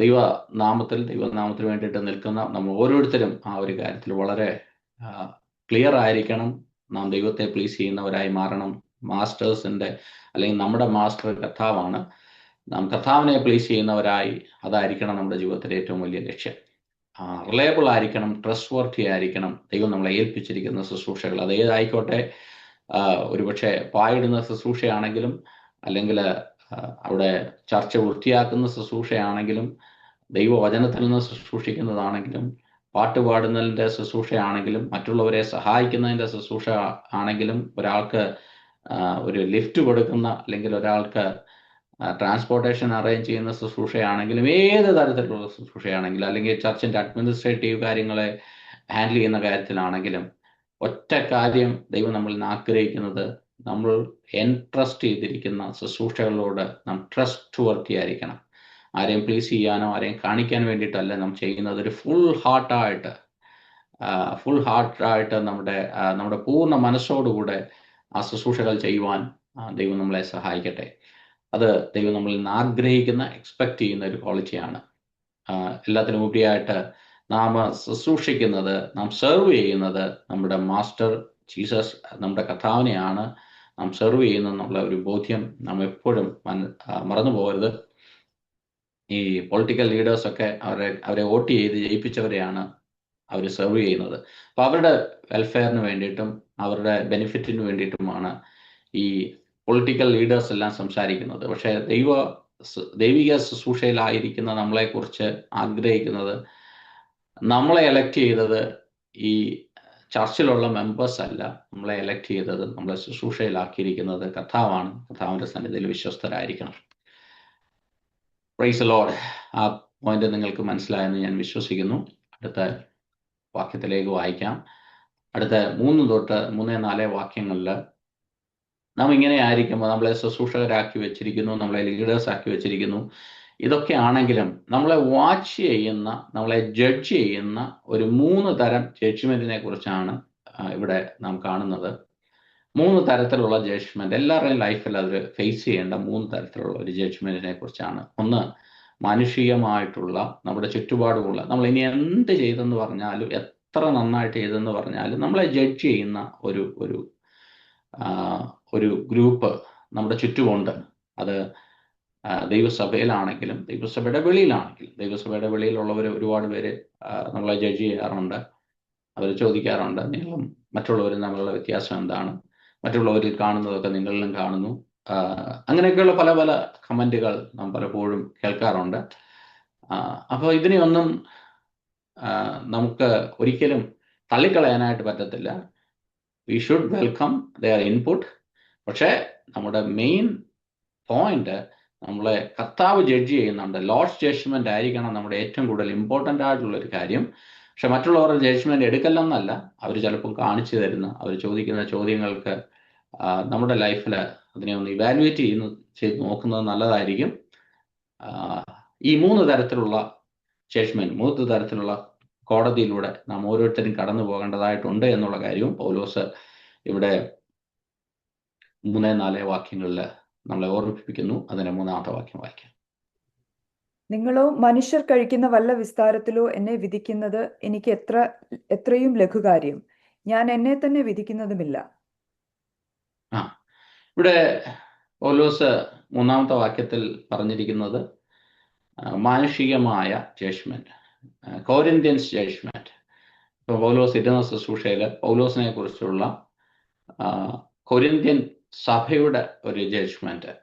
ദൈവനാമത്തിന് വേണ്ടിയിട്ട് നിൽക്കുന്ന നമ്മൾ ഓരോരുത്തരും ആ ഒരു കാര്യത്തിൽ വളരെ ക്ലിയർ ആയിരിക്കണം. നാം ദൈവത്തെ പ്ലീസ് ചെയ്യുന്നവരായി മാറണം. മാസ്റ്റേഴ്സിൻ്റെ അല്ലെങ്കിൽ നമ്മുടെ മാസ്റ്റർ കർത്താവാണ്. നാം കർത്താവിനെ പ്ലീസ് ചെയ്യുന്നവരായി അതായിരിക്കണം നമ്മുടെ ജീവിതത്തിലെ ഏറ്റവും വലിയ ലക്ഷ്യം. റിലയബിൾ ആയിരിക്കണം, ട്രസ്റ്റ് വർത്തി ആയിരിക്കണം. ദൈവം നമ്മളെ ഏൽപ്പിച്ചിരിക്കുന്ന ശുശ്രൂഷകൾ അത് ഏതായിക്കോട്ടെ, ഒരുപക്ഷെ പായിടുന്ന ശുശ്രൂഷയാണെങ്കിലും അല്ലെങ്കിൽ അവിടെ ചർച്ച വൃത്തിയാക്കുന്ന ശുശ്രൂഷയാണെങ്കിലും, ദൈവവചനത്തിൽ നിന്ന് ശുശ്രൂഷിക്കുന്നതാണെങ്കിലും, പാട്ടുപാടുന്നതിൻ്റെ ശുശ്രൂഷയാണെങ്കിലും, മറ്റുള്ളവരെ സഹായിക്കുന്നതിൻ്റെ ശുശ്രൂഷ ആണെങ്കിലും, ഒരാൾക്ക് ഒരു ലിഫ്റ്റ് കൊടുക്കുന്ന അല്ലെങ്കിൽ ഒരാൾക്ക് ട്രാൻസ്പോർട്ടേഷൻ അറേഞ്ച് ചെയ്യുന്ന ശുശ്രൂഷയാണെങ്കിലും, ഏത് തരത്തിലുള്ള ശുശ്രൂഷയാണെങ്കിലും, അല്ലെങ്കിൽ ചർച്ചിൻ്റെ അഡ്മിനിസ്ട്രേറ്റീവ് കാര്യങ്ങളെ ഹാൻഡിൽ ചെയ്യുന്ന കാര്യത്തിലാണെങ്കിലും, ഒറ്റ കാര്യം ദൈവം നമ്മളിൽ നിന്ന് ആഗ്രഹിക്കുന്നത്, നമ്മൾ എൻട്രസ്റ്റ് ചെയ്തിരിക്കുന്ന ശുശ്രൂഷകളോട് നാം ട്രസ്റ്റ് വർത്തി ആയിരിക്കണം. ആരെയും പ്ലീസ് ചെയ്യാനോ ആരെയും കാണിക്കാൻ വേണ്ടിയിട്ടല്ല നാം ചെയ്യുന്നത്. ഒരു ഫുൾ ഹാർട്ടായിട്ട് നമ്മുടെ പൂർണ്ണ മനസ്സോടുകൂടെ ആ ശുശ്രൂഷകൾ ചെയ്യുവാൻ ദൈവം നമ്മളെ സഹായിക്കട്ടെ. അത് ദൈവം നമ്മളിൽ നിന്ന് ആഗ്രഹിക്കുന്ന, എക്സ്പെക്റ്റ് ചെയ്യുന്ന ഒരു ക്വാളിറ്റിയാണ്. എല്ലാത്തിനും ഉപരിയായിട്ട് നാം ശുശ്രൂഷിക്കുന്നത്, നാം സെർവ് ചെയ്യുന്നത് നമ്മുടെ മാസ്റ്റർ ജീസസ്, നമ്മുടെ കർത്താവിനെയാണ് നാം സെർവ് ചെയ്യുന്നതെന്നുള്ള ഒരു ബോധ്യം നാം എപ്പോഴും മറന്നു പോകരുത്. ഈ പൊളിറ്റിക്കൽ ലീഡേഴ്സൊക്കെ അവരെ വോട്ട് ചെയ്ത് ജയിപ്പിച്ചവരെയാണ് അവർ സെർവ് ചെയ്യുന്നത്. അപ്പോൾ അവരുടെ വെൽഫെയറിന് വേണ്ടിയിട്ടും അവരുടെ ബെനിഫിറ്റിന് വേണ്ടിയിട്ടുമാണ് ഈ പൊളിറ്റിക്കൽ ലീഡേഴ്സ് എല്ലാം സംസാരിക്കുന്നത്. പക്ഷേ ദൈവിക ശുശ്രൂഷയിലായിരിക്കുന്ന നമ്മളെക്കുറിച്ച് ആഗ്രഹിക്കുന്നത്, നമ്മളെ എലക്ട് ചെയ്തത് ഈ ചർച്ചിലുള്ള മെമ്പേഴ്സ് അല്ല, നമ്മളെ എലക്ട് ചെയ്തത്, നമ്മളെ ശുശ്രൂഷയിലാക്കിയിരിക്കുന്നത് കർത്താവാണ്. കർത്താവിൻ്റെ സന്നിധിയിൽ വിശ്വസ്തരായിരിക്കണം. Praise the Lord. ആ പോയിന്റ് നിങ്ങൾക്ക് മനസ്സിലായെന്ന് ഞാൻ വിശ്വസിക്കുന്നു. അടുത്ത വാക്യത്തിലേക്ക് വായിക്കാം. അടുത്ത 3 തൊട്ട് 3-4 വാക്യങ്ങളിൽ നാം ഇങ്ങനെ ആയിരിക്കുമ്പോൾ നമ്മളെ ശുശ്രൂഷകരാക്കി വെച്ചിരിക്കുന്നു, നമ്മളെ ലീഡേഴ്സ് ആക്കി വെച്ചിരിക്കുന്നു. ഇതൊക്കെ ആണെങ്കിലും നമ്മളെ വാച്ച് ചെയ്യുന്ന, നമ്മളെ ജഡ്ജ് ചെയ്യുന്ന ഒരു 3 തരം ജഡ്ജ്മെന്റിനെ കുറിച്ചാണ് ഇവിടെ നാം കാണുന്നത്. 3 തരത്തിലുള്ള ജഡ്ജ്മെന്റ് എല്ലാവരുടെയും ലൈഫിൽ അവർ ഫേസ് ചെയ്യേണ്ട 3 തരത്തിലുള്ള ഒരു ജഡ്ജ്മെന്റിനെ കുറിച്ചാണ്. ഒന്ന്, മാനുഷികമായിട്ടുള്ള നമ്മുടെ ചുറ്റുപാടുമുള്ള, നമ്മൾ ഇനി എന്ത് ചെയ്തെന്ന് പറഞ്ഞാലും, എത്ര നന്നായിട്ട് ചെയ്തെന്ന് പറഞ്ഞാലും നമ്മളെ ജഡ്ജ് ചെയ്യുന്ന ഒരു ഗ്രൂപ്പ് നമ്മുടെ ചുറ്റുമുണ്ട്. അത് ദൈവസഭയിലാണെങ്കിലും ദൈവസഭയുടെ വെളിയിലാണെങ്കിലും. ദൈവസഭയുടെ വെളിയിലുള്ളവർ ഒരുപാട് പേര് നമ്മളെ ജഡ്ജ് ചെയ്യാറുണ്ട്. അവർ ചോദിക്കാറുണ്ട്, നിങ്ങളും മറ്റുള്ളവരും തമ്മിലുള്ള വ്യത്യാസം എന്താണ്? മറ്റുള്ളവരിൽ കാണുന്നതൊക്കെ നിങ്ങളിലും കാണുന്നു. അങ്ങനെയൊക്കെയുള്ള പല പല കമൻറ്റുകൾ നാം പലപ്പോഴും കേൾക്കാറുണ്ട്. അപ്പോൾ ഇതിനെയൊന്നും നമുക്ക് ഒരിക്കലും തള്ളിക്കളയാനായിട്ട് പറ്റത്തില്ല. We should welcome their input. പക്ഷേ നമ്മുടെ മെയിൻ പോയിന്റ്, നമ്മളെ കർത്താവ് ജഡ്ജ് ചെയ്യുന്നുണ്ട്. ലോർഡ്സ് ജഡ്ജ്മെന്റ് ആയിരിക്കണം നമ്മുടെ ഏറ്റവും കൂടുതൽ ഇമ്പോർട്ടൻ്റ് ആയിട്ടുള്ളൊരു കാര്യം. പക്ഷെ മറ്റുള്ളവരുടെ ജഡ്ജ്മെന്റ് എടുക്കല്ലെന്നല്ല, അവർ ചിലപ്പോൾ കാണിച്ചു തരുന്ന, അവർ ചോദിക്കുന്ന ചോദ്യങ്ങൾക്ക് നമ്മുടെ ലൈഫിൽ അതിനെ ഒന്ന് ഇവാലുവേറ്റ് ചെയ്ത് നോക്കുന്നത് നല്ലതായിരിക്കും. ഈ 3 തരത്തിലുള്ള ജഡ്ജ്മെന്റ്, 3 തരത്തിലുള്ള കോടതിയിലൂടെ നാം ഓരോരുത്തരും കടന്നു പോകേണ്ടതായിട്ടുണ്ട് എന്നുള്ള കാര്യവും പൗലോസ് ഇവിടെ 3-4 വാക്യങ്ങളിൽ നമ്മളെ ഓർമ്മിപ്പിക്കുന്നു. അതിന്റെ 3-ാമത്തെ വാക്യം വായിക്കാം. നിങ്ങളോ മനുഷ്യർ കഴിക്കുന്ന വല്ല വിസ്താരത്തിലോ എന്നെ വിധിക്കുന്നത് എനിക്ക് എത്രയും ലഘുകാര്യം. ഞാൻ എന്നെ തന്നെ വിധിക്കുന്നതുമില്ല. ഇവിടെ പൗലോസ് 3-ാമത്തെ വാക്യത്തിൽ പറഞ്ഞിരിക്കുന്നത് മാനുഷികമായ ജഡ്ജ്മെന്റ്, കോരിന്ത്യൻസ് ജഡ്ജ്മെന്റ്. ഇപ്പോൾ പൗലോസ് ഇരുന്ന ശുശ്രൂഷയിൽ പൗലോസിനെ കുറിച്ചുള്ള കൊരിന്ത്യൻ സഭയുടെ ഒരു ജഡ്ജ്മെന്റ്.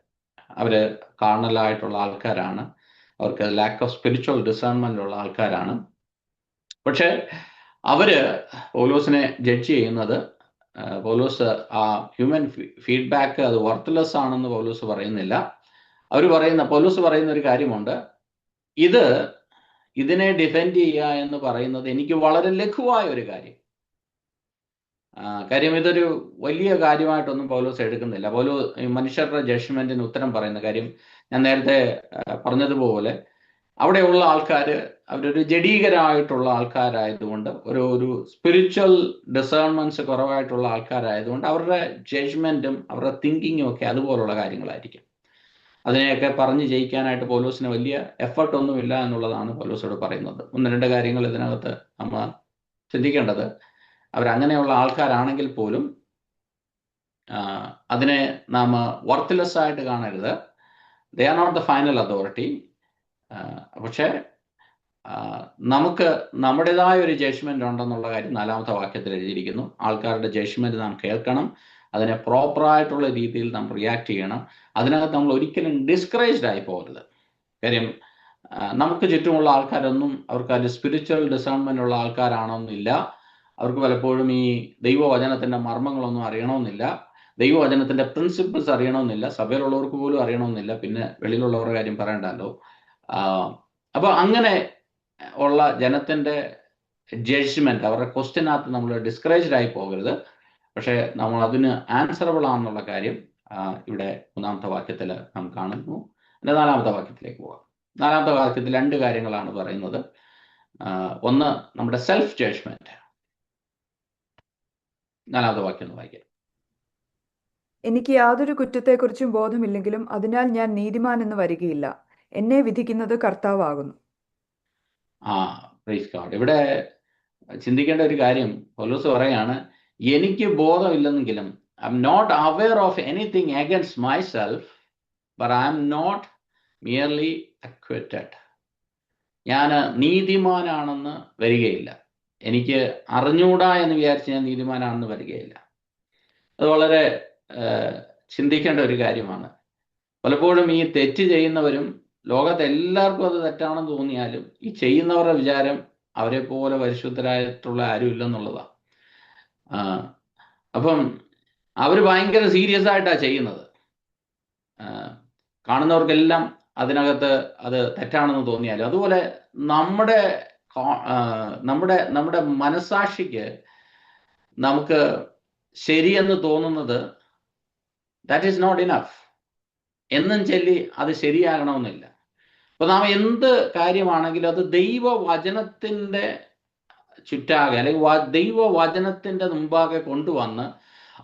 അവര് കാർണലായിട്ടുള്ള ആൾക്കാരാണ്, അവർക്ക് ലാക്ക് ഓഫ് സ്പിരിച്വൽ ഡിസേൺമെന്റ് ഉള്ള ആൾക്കാരാണ്. പക്ഷെ അവര് പൗലോസിനെ ജഡ്ജ് ചെയ്യുന്നത്, പൗലോസ് ആ ഹ്യൂമൻ ഫീഡ്ബാക്ക് അത് വർത്ത്ലെസ് ആണെന്ന് പൗലോസ് പറയുന്നില്ല. പൗലോസ് പറയുന്ന ഒരു കാര്യമുണ്ട്, ഇതിനെ ഡിഫെൻഡ് ചെയ്യുക എന്ന് പറയുന്നത് എനിക്ക് വളരെ ലഘുവായ ഒരു കാര്യം. ഇതൊരു വലിയ കാര്യമായിട്ടൊന്നും പൗലോസ് എടുക്കുന്നില്ല. മനുഷ്യരുടെ ജഡ്ജ്മെന്റിന് ഉത്തരം പറയുന്ന കാര്യം ഞാൻ നേരത്തെ പറഞ്ഞതുപോലെ അവിടെയുള്ള ആൾക്കാർ അവരൊരു ജഡീകരായിട്ടുള്ള ആൾക്കാരായതുകൊണ്ട്, ഒരു സ്പിരിച്വൽ ഡിസേൺമെന്റ്സ് കുറവായിട്ടുള്ള ആൾക്കാരായതുകൊണ്ട് അവരുടെ ജഡ്ജ്മെന്റും അവരുടെ തിങ്കിങ്ങും ഒക്കെ അതുപോലുള്ള കാര്യങ്ങളായിരിക്കും. അതിനെയൊക്കെ പറഞ്ഞ് ജയിക്കാനായിട്ട് പൗലോസിന് വലിയ എഫർട്ട് ഒന്നുമില്ല എന്നുള്ളതാണ് പൗലോസോട് പറയുന്നത്. 1-2 കാര്യങ്ങൾ ഇതിനകത്ത് നമ്മൾ ചിന്തിക്കേണ്ടത്, അവരങ്ങനെയുള്ള ആൾക്കാരാണെങ്കിൽ പോലും അതിനെ നാം വർത്ത്ലെസ് ആയിട്ട് കാണരുത്. They are not the final authority. പക്ഷേ നമുക്ക് നമ്മുടേതായ ഒരു ജഡ്ജ്മെന്റ് ഉണ്ടെന്നുള്ള കാര്യം 4-ാമത്തെ വാക്യത്തിൽ എഴുതിയിരിക്കുന്നു. ആൾക്കാരുടെ ജഡ്ജ്മെന്റ് നാം കേൾക്കണം, അതിനെ പ്രോപ്പറായിട്ടുള്ള രീതിയിൽ നാം റിയാക്ട് ചെയ്യണം. അതിനകത്ത് നമ്മൾ ഒരിക്കലും ഡിസ്കറേജ്ഡ് ആയി പോകരുത്. കാര്യം നമുക്ക് ചുറ്റുമുള്ള ആൾക്കാരൊന്നും അവർക്ക് അതിൽ സ്പിരിച്വൽ ഡിസേൺമെന്റ് ഉള്ള ആൾക്കാരാണോന്നില്ല. അവർക്ക് പലപ്പോഴും ഈ ദൈവവചനത്തിന്റെ മർമ്മങ്ങളൊന്നും അറിയണമെന്നില്ല, ദൈവവചനത്തിന്റെ പ്രിൻസിപ്പിൾസ് അറിയണമെന്നില്ല, സഭയിലുള്ളവർക്ക് പോലും അറിയണമെന്നില്ല, പിന്നെ വെളിയിലുള്ളവരുടെ കാര്യം പറയണ്ടല്ലോ. അപ്പൊ അങ്ങനെ ഉള്ള ജനത്തിന്റെ ജഡ്ജ്മെന്റ്, അവരുടെ ക്വസ്റ്റ്യനകത്ത് നമ്മൾ ഡിസ്കറേജ്ഡ് ആയി പോകരുത്. പക്ഷെ നമ്മൾ അതിന് ആൻസറബിൾ ആണെന്നുള്ള കാര്യം ഇവിടെ 3-ാമത്തെ വാക്യത്തിൽ നാം കാണുന്നു. 4-ാമത്തെ വാക്യത്തിലേക്ക് പോകാം. 4-ാമത്തെ വാക്യത്തിൽ 2 കാര്യങ്ങളാണ് പറയുന്നത്. ഒന്ന് നമ്മുടെ സെൽഫ് ജഡ്ജ്മെന്റ്. 4-ാമത്തെ വാക്യം ഒന്ന് വായിക്കാം. എനിക്ക് യാതൊരു കുറ്റത്തെക്കുറിച്ചും ബോധമില്ലെങ്കിലും അതിനാൽ ഞാൻ നീതിമാൻ എന്ന് വരികയില്ല. എന്നെ വിധിക്കുന്നത് കർത്താവാകുന്നു. Praise God. ഇവിടെ ചിന്തിക്കേണ്ട ഒരു കാര്യം പൗലോസ് പറയാണ്, എനിക്ക് ബോധമില്ലെന്നെങ്കിലും I am not aware of anything against myself, but I am not merely acquitted. ഞാൻ നീതിമാനാണെന്ന് വരികയില്ല. എനിക്ക് അറിഞ്ഞൂടാ എന്ന് വിചാരിച്ച് ഞാൻ നീതിമാനാണെന്ന് വരികയില്ല. അത് വളരെ ചിന്തിക്കേണ്ട ഒരു കാര്യമാണ്. പലപ്പോഴും ഈ തെറ്റ് ചെയ്യുന്നവരും, ലോകത്ത് എല്ലാവർക്കും അത് തെറ്റാണെന്ന് തോന്നിയാലും, ഈ ചെയ്യുന്നവരുടെ വിചാരം അവരെ പോലെ പരിശുദ്ധരായിട്ടുള്ള ആരും ഇല്ലെന്നുള്ളതാണ്. അപ്പം അവർ ഭയങ്കര സീരിയസ് ആയിട്ടാണ് ചെയ്യുന്നത്. കാണുന്നവർക്കെല്ലാം അതിനകത്ത് അത് തെറ്റാണെന്ന് തോന്നിയാലും, അതുപോലെ നമ്മുടെ മനസാക്ഷിക്ക് നമുക്ക് ശരിയെന്ന് തോന്നുന്നത് ദാറ്റ് ഈസ് നോട്ട് ഇനഫ് എന്നും ചൊല്ലി അത് ശരിയാകണമെന്നില്ല. അപ്പൊ നാം എന്ത് കാര്യമാണെങ്കിലും അത് ദൈവവചനത്തിന്റെ ചുറ്റാകെ അല്ലെങ്കിൽ ദൈവവചനത്തിന്റെ മുമ്പാകെ കൊണ്ടുവന്ന്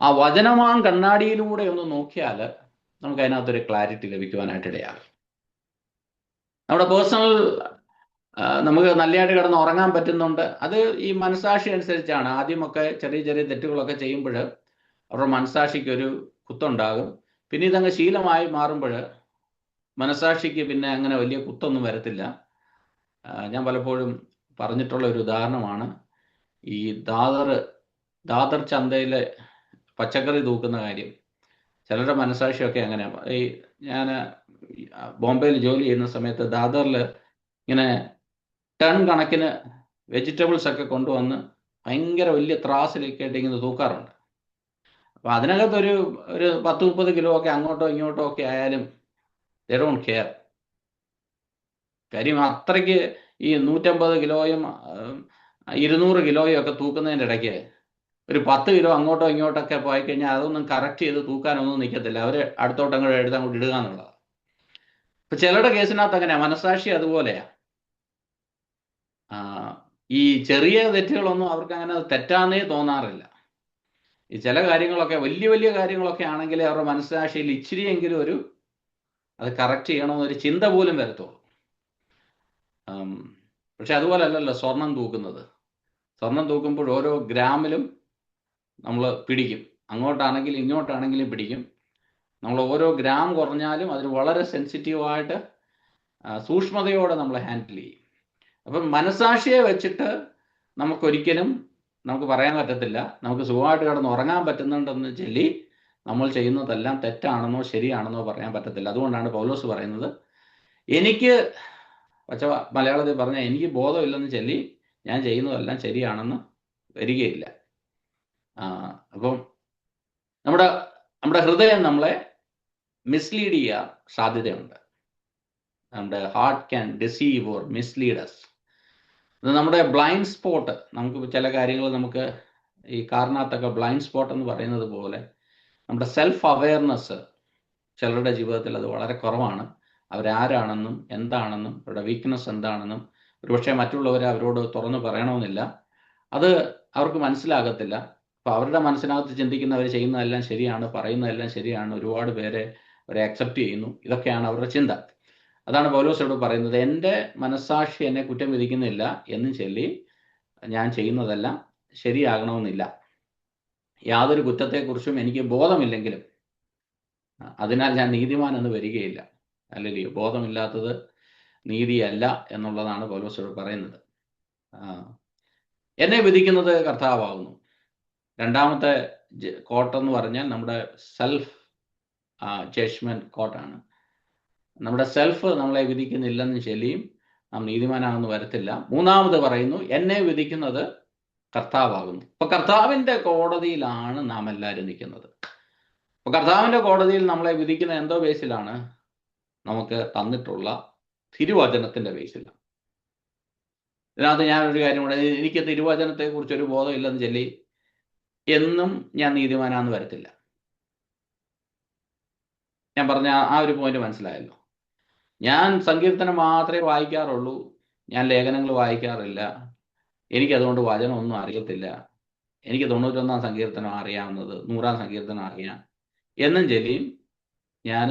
ആ വചനമാൻ കണ്ണാടിയിലൂടെ ഒന്ന് നോക്കിയാൽ നമുക്ക് അതിനകത്തൊരു ക്ലാരിറ്റി ലഭിക്കുവാനായിട്ട് ഇടയാകും. നമ്മുടെ പേഴ്സണൽ നമുക്ക് നല്ലതായിട്ട് കിടന്ന് ഉറങ്ങാൻ പറ്റുന്നുണ്ട്. അത് ഈ മനസാക്ഷി അനുസരിച്ചാണ്. ആദ്യമൊക്കെ ചെറിയ ചെറിയ തെറ്റുകളൊക്കെ ചെയ്യുമ്പോൾ അവരുടെ മനസാക്ഷിക്ക് ഒരു കുത്തുണ്ടാകും. പിന്നെ ഇതങ്ങ് ശീലമായി മാറുമ്പോൾ മനസാക്ഷിക്ക് പിന്നെ അങ്ങനെ വലിയ കുത്തൊന്നും വരത്തില്ല. ഞാൻ പലപ്പോഴും പറഞ്ഞിട്ടുള്ള ഒരു ഉദാഹരണമാണ് ഈ ദാദർ ചന്തയിലെ പച്ചക്കറി തൂക്കുന്ന കാര്യം. ചിലരുടെ മനസാക്ഷിയൊക്കെ അങ്ങനെയാണ്. ഈ ഞാൻ ബോംബെയിൽ ജോലി ചെയ്യുന്ന സമയത്ത് ദാദറിൽ ഇങ്ങനെ ടൺ കണക്കിന് വെജിറ്റബിൾസ് ഒക്കെ കൊണ്ടുവന്ന് ഭയങ്കര വലിയ ത്രാസിലൊക്കെ ആയിട്ട് ഇങ്ങനെ തൂക്കാറുണ്ട്. അപ്പം അതിനകത്ത് ഒരു 10-30 കിലോ ഒക്കെ അങ്ങോട്ടോ ഇങ്ങോട്ടോ ഒക്കെ ആയാലും they don't care. കാര്യം അത്രയ്ക്ക് ഈ 150 കിലോയും 200 കിലോയും ഒക്കെ തൂക്കുന്നതിൻ്റെ ഇടയ്ക്ക് ഒരു 10 കിലോ അങ്ങോട്ടോ ഇങ്ങോട്ടൊക്കെ പോയി കഴിഞ്ഞാൽ അതൊന്നും കറക്റ്റ് ചെയ്ത് തൂക്കാനൊന്നും നിൽക്കത്തില്ല. അവർ അടുത്തോട്ടങ്ങോട്ട് എടുത്തങ്ങോട്ട് ഇടുക എന്നുള്ളതാണ്. ഇപ്പൊ ചിലരുടെ കേസിനകത്ത് അങ്ങനെയാ, മനസാക്ഷി അതുപോലെയാ. ഈ ചെറിയ തെറ്റുകളൊന്നും അവർക്ക് അങ്ങനെ തെറ്റാന്നേ തോന്നാറില്ല. ഈ ചില കാര്യങ്ങളൊക്കെ, വലിയ വലിയ കാര്യങ്ങളൊക്കെ ആണെങ്കിൽ അവരുടെ മനസാക്ഷിയിൽ ഇച്ചിരിയെങ്കിലും അത് കറക്റ്റ് ചെയ്യണമെന്നൊരു ചിന്ത പോലും വരത്തുള്ളൂ. പക്ഷെ അതുപോലെ അല്ലല്ലോ സ്വർണം തൂക്കുന്നത്. സ്വർണം തൂക്കുമ്പോൾ ഓരോ ഗ്രാമിലും നമ്മൾ പിടിക്കും, അങ്ങോട്ടാണെങ്കിലും ഇങ്ങോട്ടാണെങ്കിലും പിടിക്കും. നമ്മൾ ഓരോ ഗ്രാം കുറഞ്ഞാലും അതിന് വളരെ സെൻസിറ്റീവായിട്ട് സൂക്ഷ്മതയോടെ നമ്മൾ ഹാൻഡിൽ ചെയ്യും. അപ്പം മനസാക്ഷിയെ വെച്ചിട്ട് നമുക്ക് പറയാൻ പറ്റത്തില്ല, നമുക്ക് സുഖമായിട്ട് കിടന്ന് ഉറങ്ങാൻ പറ്റുന്നുണ്ടെന്ന് ചൊല്ലി നമ്മൾ ചെയ്യുന്നതെല്ലാം തെറ്റാണെന്നോ ശരിയാണെന്നോ പറയാൻ പറ്റത്തില്ല. അതുകൊണ്ടാണ് പൗലോസ് പറയുന്നത്, എനിക്ക് മലയാളത്തിൽ പറഞ്ഞാൽ എനിക്ക് ബോധമില്ലെന്ന് ചൊല്ലി ഞാൻ ചെയ്യുന്നതെല്ലാം ശരിയാണെന്ന് വരികയില്ല. അപ്പം നമ്മുടെ ഹൃദയം നമ്മളെ മിസ്ലീഡ് ചെയ്യാൻ സാധ്യതയുണ്ട്. നമ്മുടെ heart can deceive or mislead us. അത് നമ്മുടെ ബ്ലൈൻഡ് സ്പോട്ട്. നമുക്ക് ചില കാര്യങ്ങൾ നമുക്ക് ഈ കാറിനകത്തൊക്കെ ബ്ലൈൻഡ് സ്പോട്ട് എന്ന് പറയുന്നത് പോലെ നമ്മുടെ സെൽഫ് അവെയർനെസ് ചിലരുടെ ജീവിതത്തിൽ അത് വളരെ കുറവാണ്. അവരാരാണെന്നും എന്താണെന്നും അവരുടെ വീക്ക്നെസ് എന്താണെന്നും ഒരുപക്ഷെ മറ്റുള്ളവരെ അവരോട് തുറന്നു പറയണമെന്നില്ല, അത് അവർക്ക് മനസ്സിലാകത്തില്ല. അപ്പോൾ അവരുടെ മനസ്സിനകത്ത് ചിന്തിക്കുന്ന അവർ ചെയ്യുന്നതെല്ലാം ശരിയാണ്, പറയുന്നതെല്ലാം ശരിയാണ്, ഒരുപാട് പേരെ അവരെ അക്സെപ്റ്റ് ചെയ്യുന്നു, ഇതൊക്കെയാണ് അവരുടെ ചിന്ത. അതാണ് പൗലോസോട് പറയുന്നത്, എൻ്റെ മനസ്സാക്ഷി എന്നെ കുറ്റം വിധിക്കുന്നില്ല എന്നും ചൊല്ലി ഞാൻ ചെയ്യുന്നതെല്ലാം ശരിയാകണമെന്നില്ല. യാതൊരു കുറ്റത്തെക്കുറിച്ചും എനിക്ക് ബോധമില്ലെങ്കിലും അതിനാൽ ഞാൻ നീതിമാൻ എന്ന് വരികയില്ല. അല്ലെങ്കിൽ ബോധമില്ലാത്തത് നീതിയല്ല എന്നുള്ളതാണ് പൗലോസോട് പറയുന്നത്. എന്നെ വിധിക്കുന്നത് കർത്താവാകുന്നു. രണ്ടാമത്തെ കോട്ടെന്ന് പറഞ്ഞാൽ നമ്മുടെ സെൽഫ് ജഡ്ജ്മെന്റ് കോട്ടാണ്. നമ്മുടെ സെൽഫ് നമ്മളെ വിധിക്കുന്നില്ലെന്ന് ചൊല്ലിയും നാം നീതിമാനാണെന്ന് വരത്തില്ല. മൂന്നാമത് പറയുന്നു, എന്നെ വിധിക്കുന്നത് കർത്താവാകുന്നു. അപ്പൊ കർത്താവിന്റെ കോടതിയിലാണ് നാം എല്ലാവരും നിൽക്കുന്നത്. അപ്പൊ കർത്താവിന്റെ കോടതിയിൽ നമ്മളെ വിധിക്കുന്ന എന്തോ ബേസിലാണ്? നമുക്ക് തന്നിട്ടുള്ള തിരുവചനത്തിന്റെ ബേസിലാണ്. ഇതിനകത്ത് ഞാനൊരു കാര്യം കൂടെ, എനിക്ക് തിരുവചനത്തെ കുറിച്ചൊരു ബോധം ഇല്ലെന്ന് ചൊല്ലി എന്നും ഞാൻ നീതിമാനാന്ന് വരത്തില്ല. ഞാൻ പറഞ്ഞ ആ ഒരു പോയിന്റ് മനസ്സിലായല്ലോ. ഞാൻ സങ്കീർത്തനം മാത്രമേ വായിക്കാറുള്ളൂ, ഞാൻ ലേഖനങ്ങൾ വായിക്കാറില്ല, എനിക്കതുകൊണ്ട് വചനമൊന്നും അറിയത്തില്ല, എനിക്ക് 91-ാം സങ്കീർത്തനം അറിയാവുന്നത്, 100-ാം സങ്കീർത്തനം അറിയാം എന്നും ചൊല്ലിയും ഞാൻ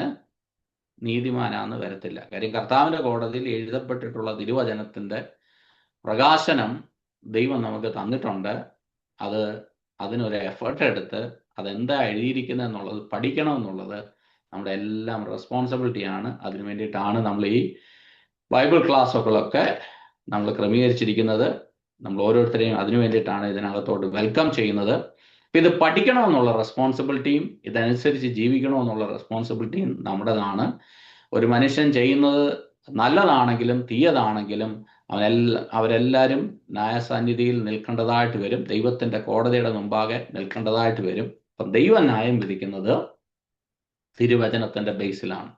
നീതിമാനാന്ന് വരത്തില്ല. കാര്യം കർത്താവിന്റെ കോടതിയിൽ എഴുതപ്പെട്ടിട്ടുള്ള തിരുവചനത്തിന്റെ പ്രകാശനം ദൈവം നമുക്ക് തന്നിട്ടുണ്ട്. അതിനൊരു എഫേർട്ട് എടുത്ത് അതെന്താ എഴുതിയിരിക്കുന്നത് എന്നുള്ളത് പഠിക്കണമെന്നുള്ളത് നമ്മുടെ എല്ലാം റെസ്പോൺസിബിലിറ്റിയാണ്. അതിനു വേണ്ടിയിട്ടാണ് നമ്മൾ ഈ ബൈബിൾ ക്ലാസ്സുകളൊക്കെ നമ്മൾ ക്രമീകരിച്ചിരിക്കുന്നത്. നമ്മൾ ഓരോരുത്തരെയും അതിനു വേണ്ടിയിട്ടാണ് ഇതിനകത്തോട്ട് വെൽക്കം ചെയ്യുന്നത്. അപ്പം ഇത് പഠിക്കണമെന്നുള്ള റെസ്പോൺസിബിലിറ്റിയും ഇതനുസരിച്ച് ജീവിക്കണമെന്നുള്ള റെസ്പോൺസിബിലിറ്റിയും നമ്മുടേതാണ്. ഒരു മനുഷ്യൻ ചെയ്യുന്നത് നല്ലതാണെങ്കിലും തീയതാണെങ്കിലും അവരെല്ലാവരും ന്യായസന്നിധിയിൽ നിൽക്കേണ്ടതായിട്ട് വരും, ദൈവത്തിന്റെ കോടതിയുടെ മുമ്പാകെ നിൽക്കേണ്ടതായിട്ട് വരും. അപ്പം ദൈവം ന്യായം വിധിക്കുന്നത് തിരുവചനത്തിന്റെ ബേസിലാണ്.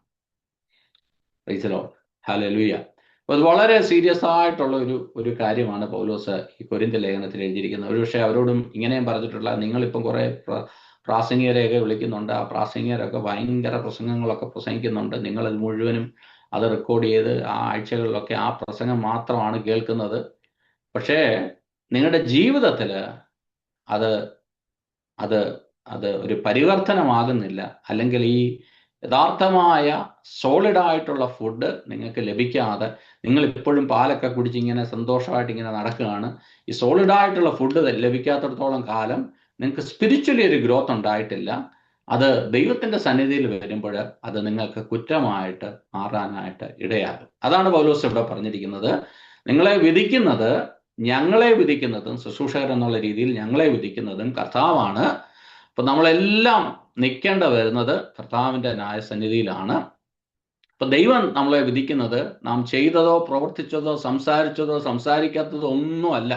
ഹല്ലേലൂയ. അപ്പോൾ അത് വളരെ സീരിയസ് ആയിട്ടുള്ള ഒരു കാര്യമാണ് പൗലോസ് ഈ കൊരിന്ത്യ ലേഖനത്തിൽ എഴുതിയിരിക്കുന്നത്. ഒരുപക്ഷെ അവരോടും ഇങ്ങനെയും പറഞ്ഞിട്ടുള്ള, നിങ്ങളിപ്പം കുറെ പ്രാസംഗികരെയൊക്കെ വിളിക്കുന്നുണ്ട്, ആ പ്രാസംഗികരൊക്കെ ഭയങ്കര പ്രസംഗങ്ങളൊക്കെ പ്രസംഗിക്കുന്നുണ്ട്, നിങ്ങളത് മുഴുവനും അത് റെക്കോർഡ് ചെയ്ത് ആ ആഴ്ചകളിലൊക്കെ ആ പ്രസംഗം മാത്രമാണ് കേൾക്കുന്നത്. പക്ഷേ നിങ്ങളുടെ ജീവിതത്തിൽ അത് അത് അത് ഒരു പരിവർത്തനമാകുന്നില്ല, അല്ലെങ്കിൽ ഈ യഥാർത്ഥമായ സോളിഡായിട്ടുള്ള ഫുഡ് നിങ്ങൾക്ക് ലഭിക്കാതെ നിങ്ങൾ ഇപ്പോഴും പാലൊക്കെ കുടിച്ച് ഇങ്ങനെ സന്തോഷമായിട്ട് ഇങ്ങനെ നടക്കുകയാണ്. ഈ സോളിഡായിട്ടുള്ള ഫുഡ് ലഭിക്കാത്തിടത്തോളം കാലം നിങ്ങൾക്ക് സ്പിരിച്വലി ഒരു ഗ്രോത്ത് ഉണ്ടായിട്ടില്ല. അത് ദൈവത്തിന്റെ സന്നിധിയിൽ വരുമ്പോൾ അത് നിങ്ങൾക്ക് കുറ്റമായിട്ട് മാറാനായിട്ട് ഇടയാകും. അതാണ് പൗലോസ് ഇവിടെ പറഞ്ഞിരിക്കുന്നത്, ഞങ്ങളെ വിധിക്കുന്നതും ശുശ്രൂഷകർ എന്നുള്ള രീതിയിൽ ഞങ്ങളെ വിധിക്കുന്നതും കർത്താവാണ്. അപ്പൊ നമ്മളെല്ലാം നിൽക്കേണ്ട വരുന്നത് കർത്താവിന്റെ ന്യായസന്നിധിയിലാണ്. അപ്പൊ ദൈവം നമ്മളെ വിധിക്കുന്നത് നാം ചെയ്തതോ പ്രവർത്തിച്ചതോ സംസാരിച്ചതോ സംസാരിക്കാത്തതോ ഒന്നുമല്ല.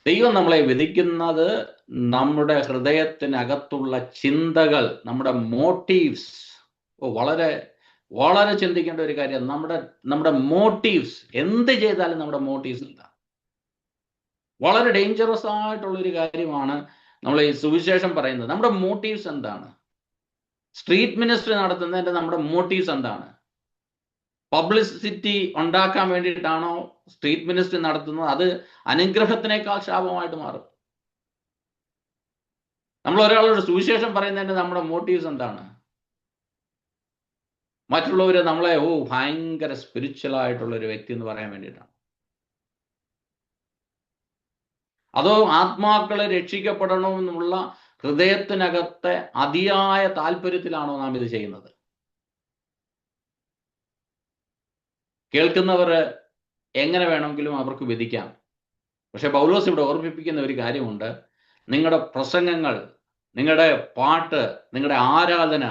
ദൈവം നമ്മളെ വിധിക്കുന്നത് നമ്മുടെ ഹൃദയത്തിനകത്തുള്ള ചിന്തകൾ, നമ്മുടെ മോട്ടീവ്സ്. വളരെ വളരെ ചിന്തിക്കേണ്ട ഒരു കാര്യം, നമ്മുടെ മോട്ടീവ്സ്. എന്ത് ചെയ്താലും നമ്മുടെ മോട്ടീവ്സ് എന്താ? വളരെ ഡേഞ്ചറസ് ആയിട്ടുള്ളൊരു കാര്യമാണ് നമ്മൾ ഈ സുവിശേഷം പറയുന്നത്. നമ്മുടെ മോട്ടീവ്സ് എന്താണ്? സ്ട്രീറ്റ് മിനിസ്ട്രി നടത്തുന്നതിന്റെ നമ്മുടെ മോട്ടീവ്സ് എന്താണ്? പബ്ലിസിറ്റി ഉണ്ടാക്കാൻ വേണ്ടിയിട്ടാണോ സ്ട്രീറ്റ് മിനിസ്ട്രി നടത്തുന്നത്, അത് അനുഗ്രഹത്തിനേക്കാൾ ശാപമായിട്ട് മാറും. നമ്മൾ ഒരാളോട് സുവിശേഷം പറയുന്നതിന് നമ്മുടെ മോട്ടീവ്സ് എന്താണ്? മറ്റുള്ളവര് നമ്മളെ ഭയങ്കര സ്പിരിച്വൽ ആയിട്ടുള്ള ഒരു വ്യക്തി എന്ന് പറയാൻ വേണ്ടിയിട്ടാണ്? അതോ ആത്മാക്കളെ രക്ഷിക്കപ്പെടണമെന്നുള്ള ഹൃദയത്തിനകത്തെ അതിയായ താല്പര്യത്തിലാണോ നാം ഇത് ചെയ്യുന്നത്? കേൾക്കുന്നവർ എങ്ങനെ വേണമെങ്കിലും അവർക്ക് വിധിക്കാം. പക്ഷെ പൗലോസ് ഇവിടെ ഓർമ്മിപ്പിക്കുന്ന ഒരു കാര്യമുണ്ട്. നിങ്ങളുടെ പ്രസംഗങ്ങൾ, നിങ്ങളുടെ പാട്ട്, നിങ്ങളുടെ ആരാധന,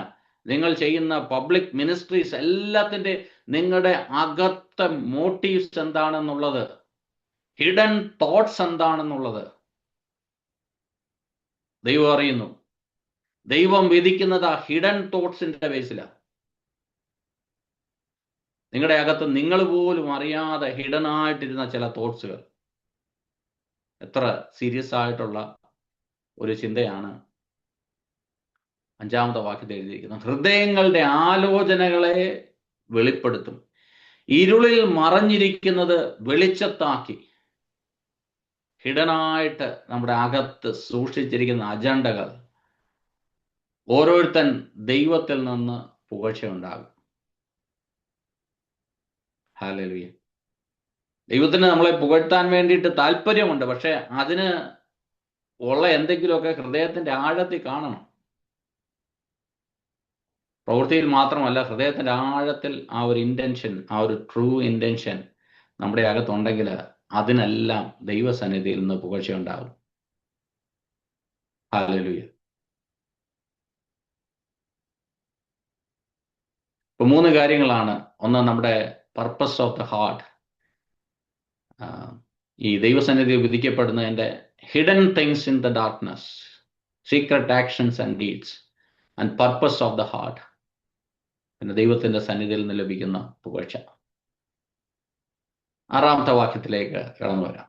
നിങ്ങൾ ചെയ്യുന്ന പബ്ലിക് മിനിസ്ട്രീസ് എല്ലാത്തിൻ്റെ നിങ്ങളുടെ അകത്തെ മോട്ടീവ്സ് എന്താണെന്നുള്ളത്, ഹിഡൻ തോട്ട്സ് എന്താണെന്നുള്ളത് ദൈവം അറിയുന്നു. ദൈവം വിധിക്കുന്നത് ആ ഹിഡൻ തോട്ട്സിന്റെ ബേസിലാണ്. നിങ്ങളുടെ അകത്ത് നിങ്ങൾ പോലും അറിയാതെ ഹിഡൻ ആയിട്ടിരുന്ന ചില തോട്ട്സുകൾ. എത്ര സീരിയസ് ആയിട്ടുള്ള ഒരു ചിന്തയാണ് 5-ാമത്തെ വാക്യത്തിൽ എഴുതിയിരിക്കുന്നത്. ഹൃദയങ്ങളുടെ ആലോചനകളെ വെളിപ്പെടുത്തും, ഇരുളിൽ മറഞ്ഞിരിക്കുന്നത് വെളിച്ചത്താക്കി. ഹിഡനായിട്ട് നമ്മുടെ അകത്ത് സൂക്ഷിച്ചിരിക്കുന്ന അജണ്ടകൾ ഓരോരുത്തൻ ദൈവത്തിൽ നിന്ന് പുകഴ്ചയുണ്ടാകും. ഹല്ലേലൂയ. ദൈവത്തിന് നമ്മളെ പുകഴ്ത്താൻ വേണ്ടിയിട്ട് താല്പര്യമുണ്ട്. പക്ഷെ അതിന് ഉള്ള എന്തെങ്കിലുമൊക്കെ ഹൃദയത്തിന്റെ ആഴത്തിൽ കാണണം. പ്രവൃത്തിയിൽ മാത്രമല്ല, ഹൃദയത്തിന്റെ ആഴത്തിൽ ആ ഒരു ഇന്റൻഷൻ, ആ ഒരു ട്രൂ ഇന്റൻഷൻ നമ്മുടെ അകത്തുണ്ടെങ്കിൽ അതിനെല്ലാം ദൈവസന്നിധിയിൽ നിന്ന് പുകഴ്ചയുണ്ടാകും. ഹല്ലേലൂയ. ഇപ്പൊ 3 കാര്യങ്ങളാണ്. ഒന്ന്, നമ്മുടെ പർപ്പസ് ഓഫ് ദ ഹാർട്ട്. ഈ ദൈവസന്നിധി വിധിക്കപ്പെടുന്നതിൻ്റെ hidden things in the darkness, secret actions and deeds and purpose of the heart. പിന്നെ ദൈവത്തിന്റെ സന്നിധിയിൽ നിന്ന് ലഭിക്കുന്ന പുകഴ്ച. 6-ാമത്തെ വാക്യത്തിലേക്ക് കടന്നു വരാം.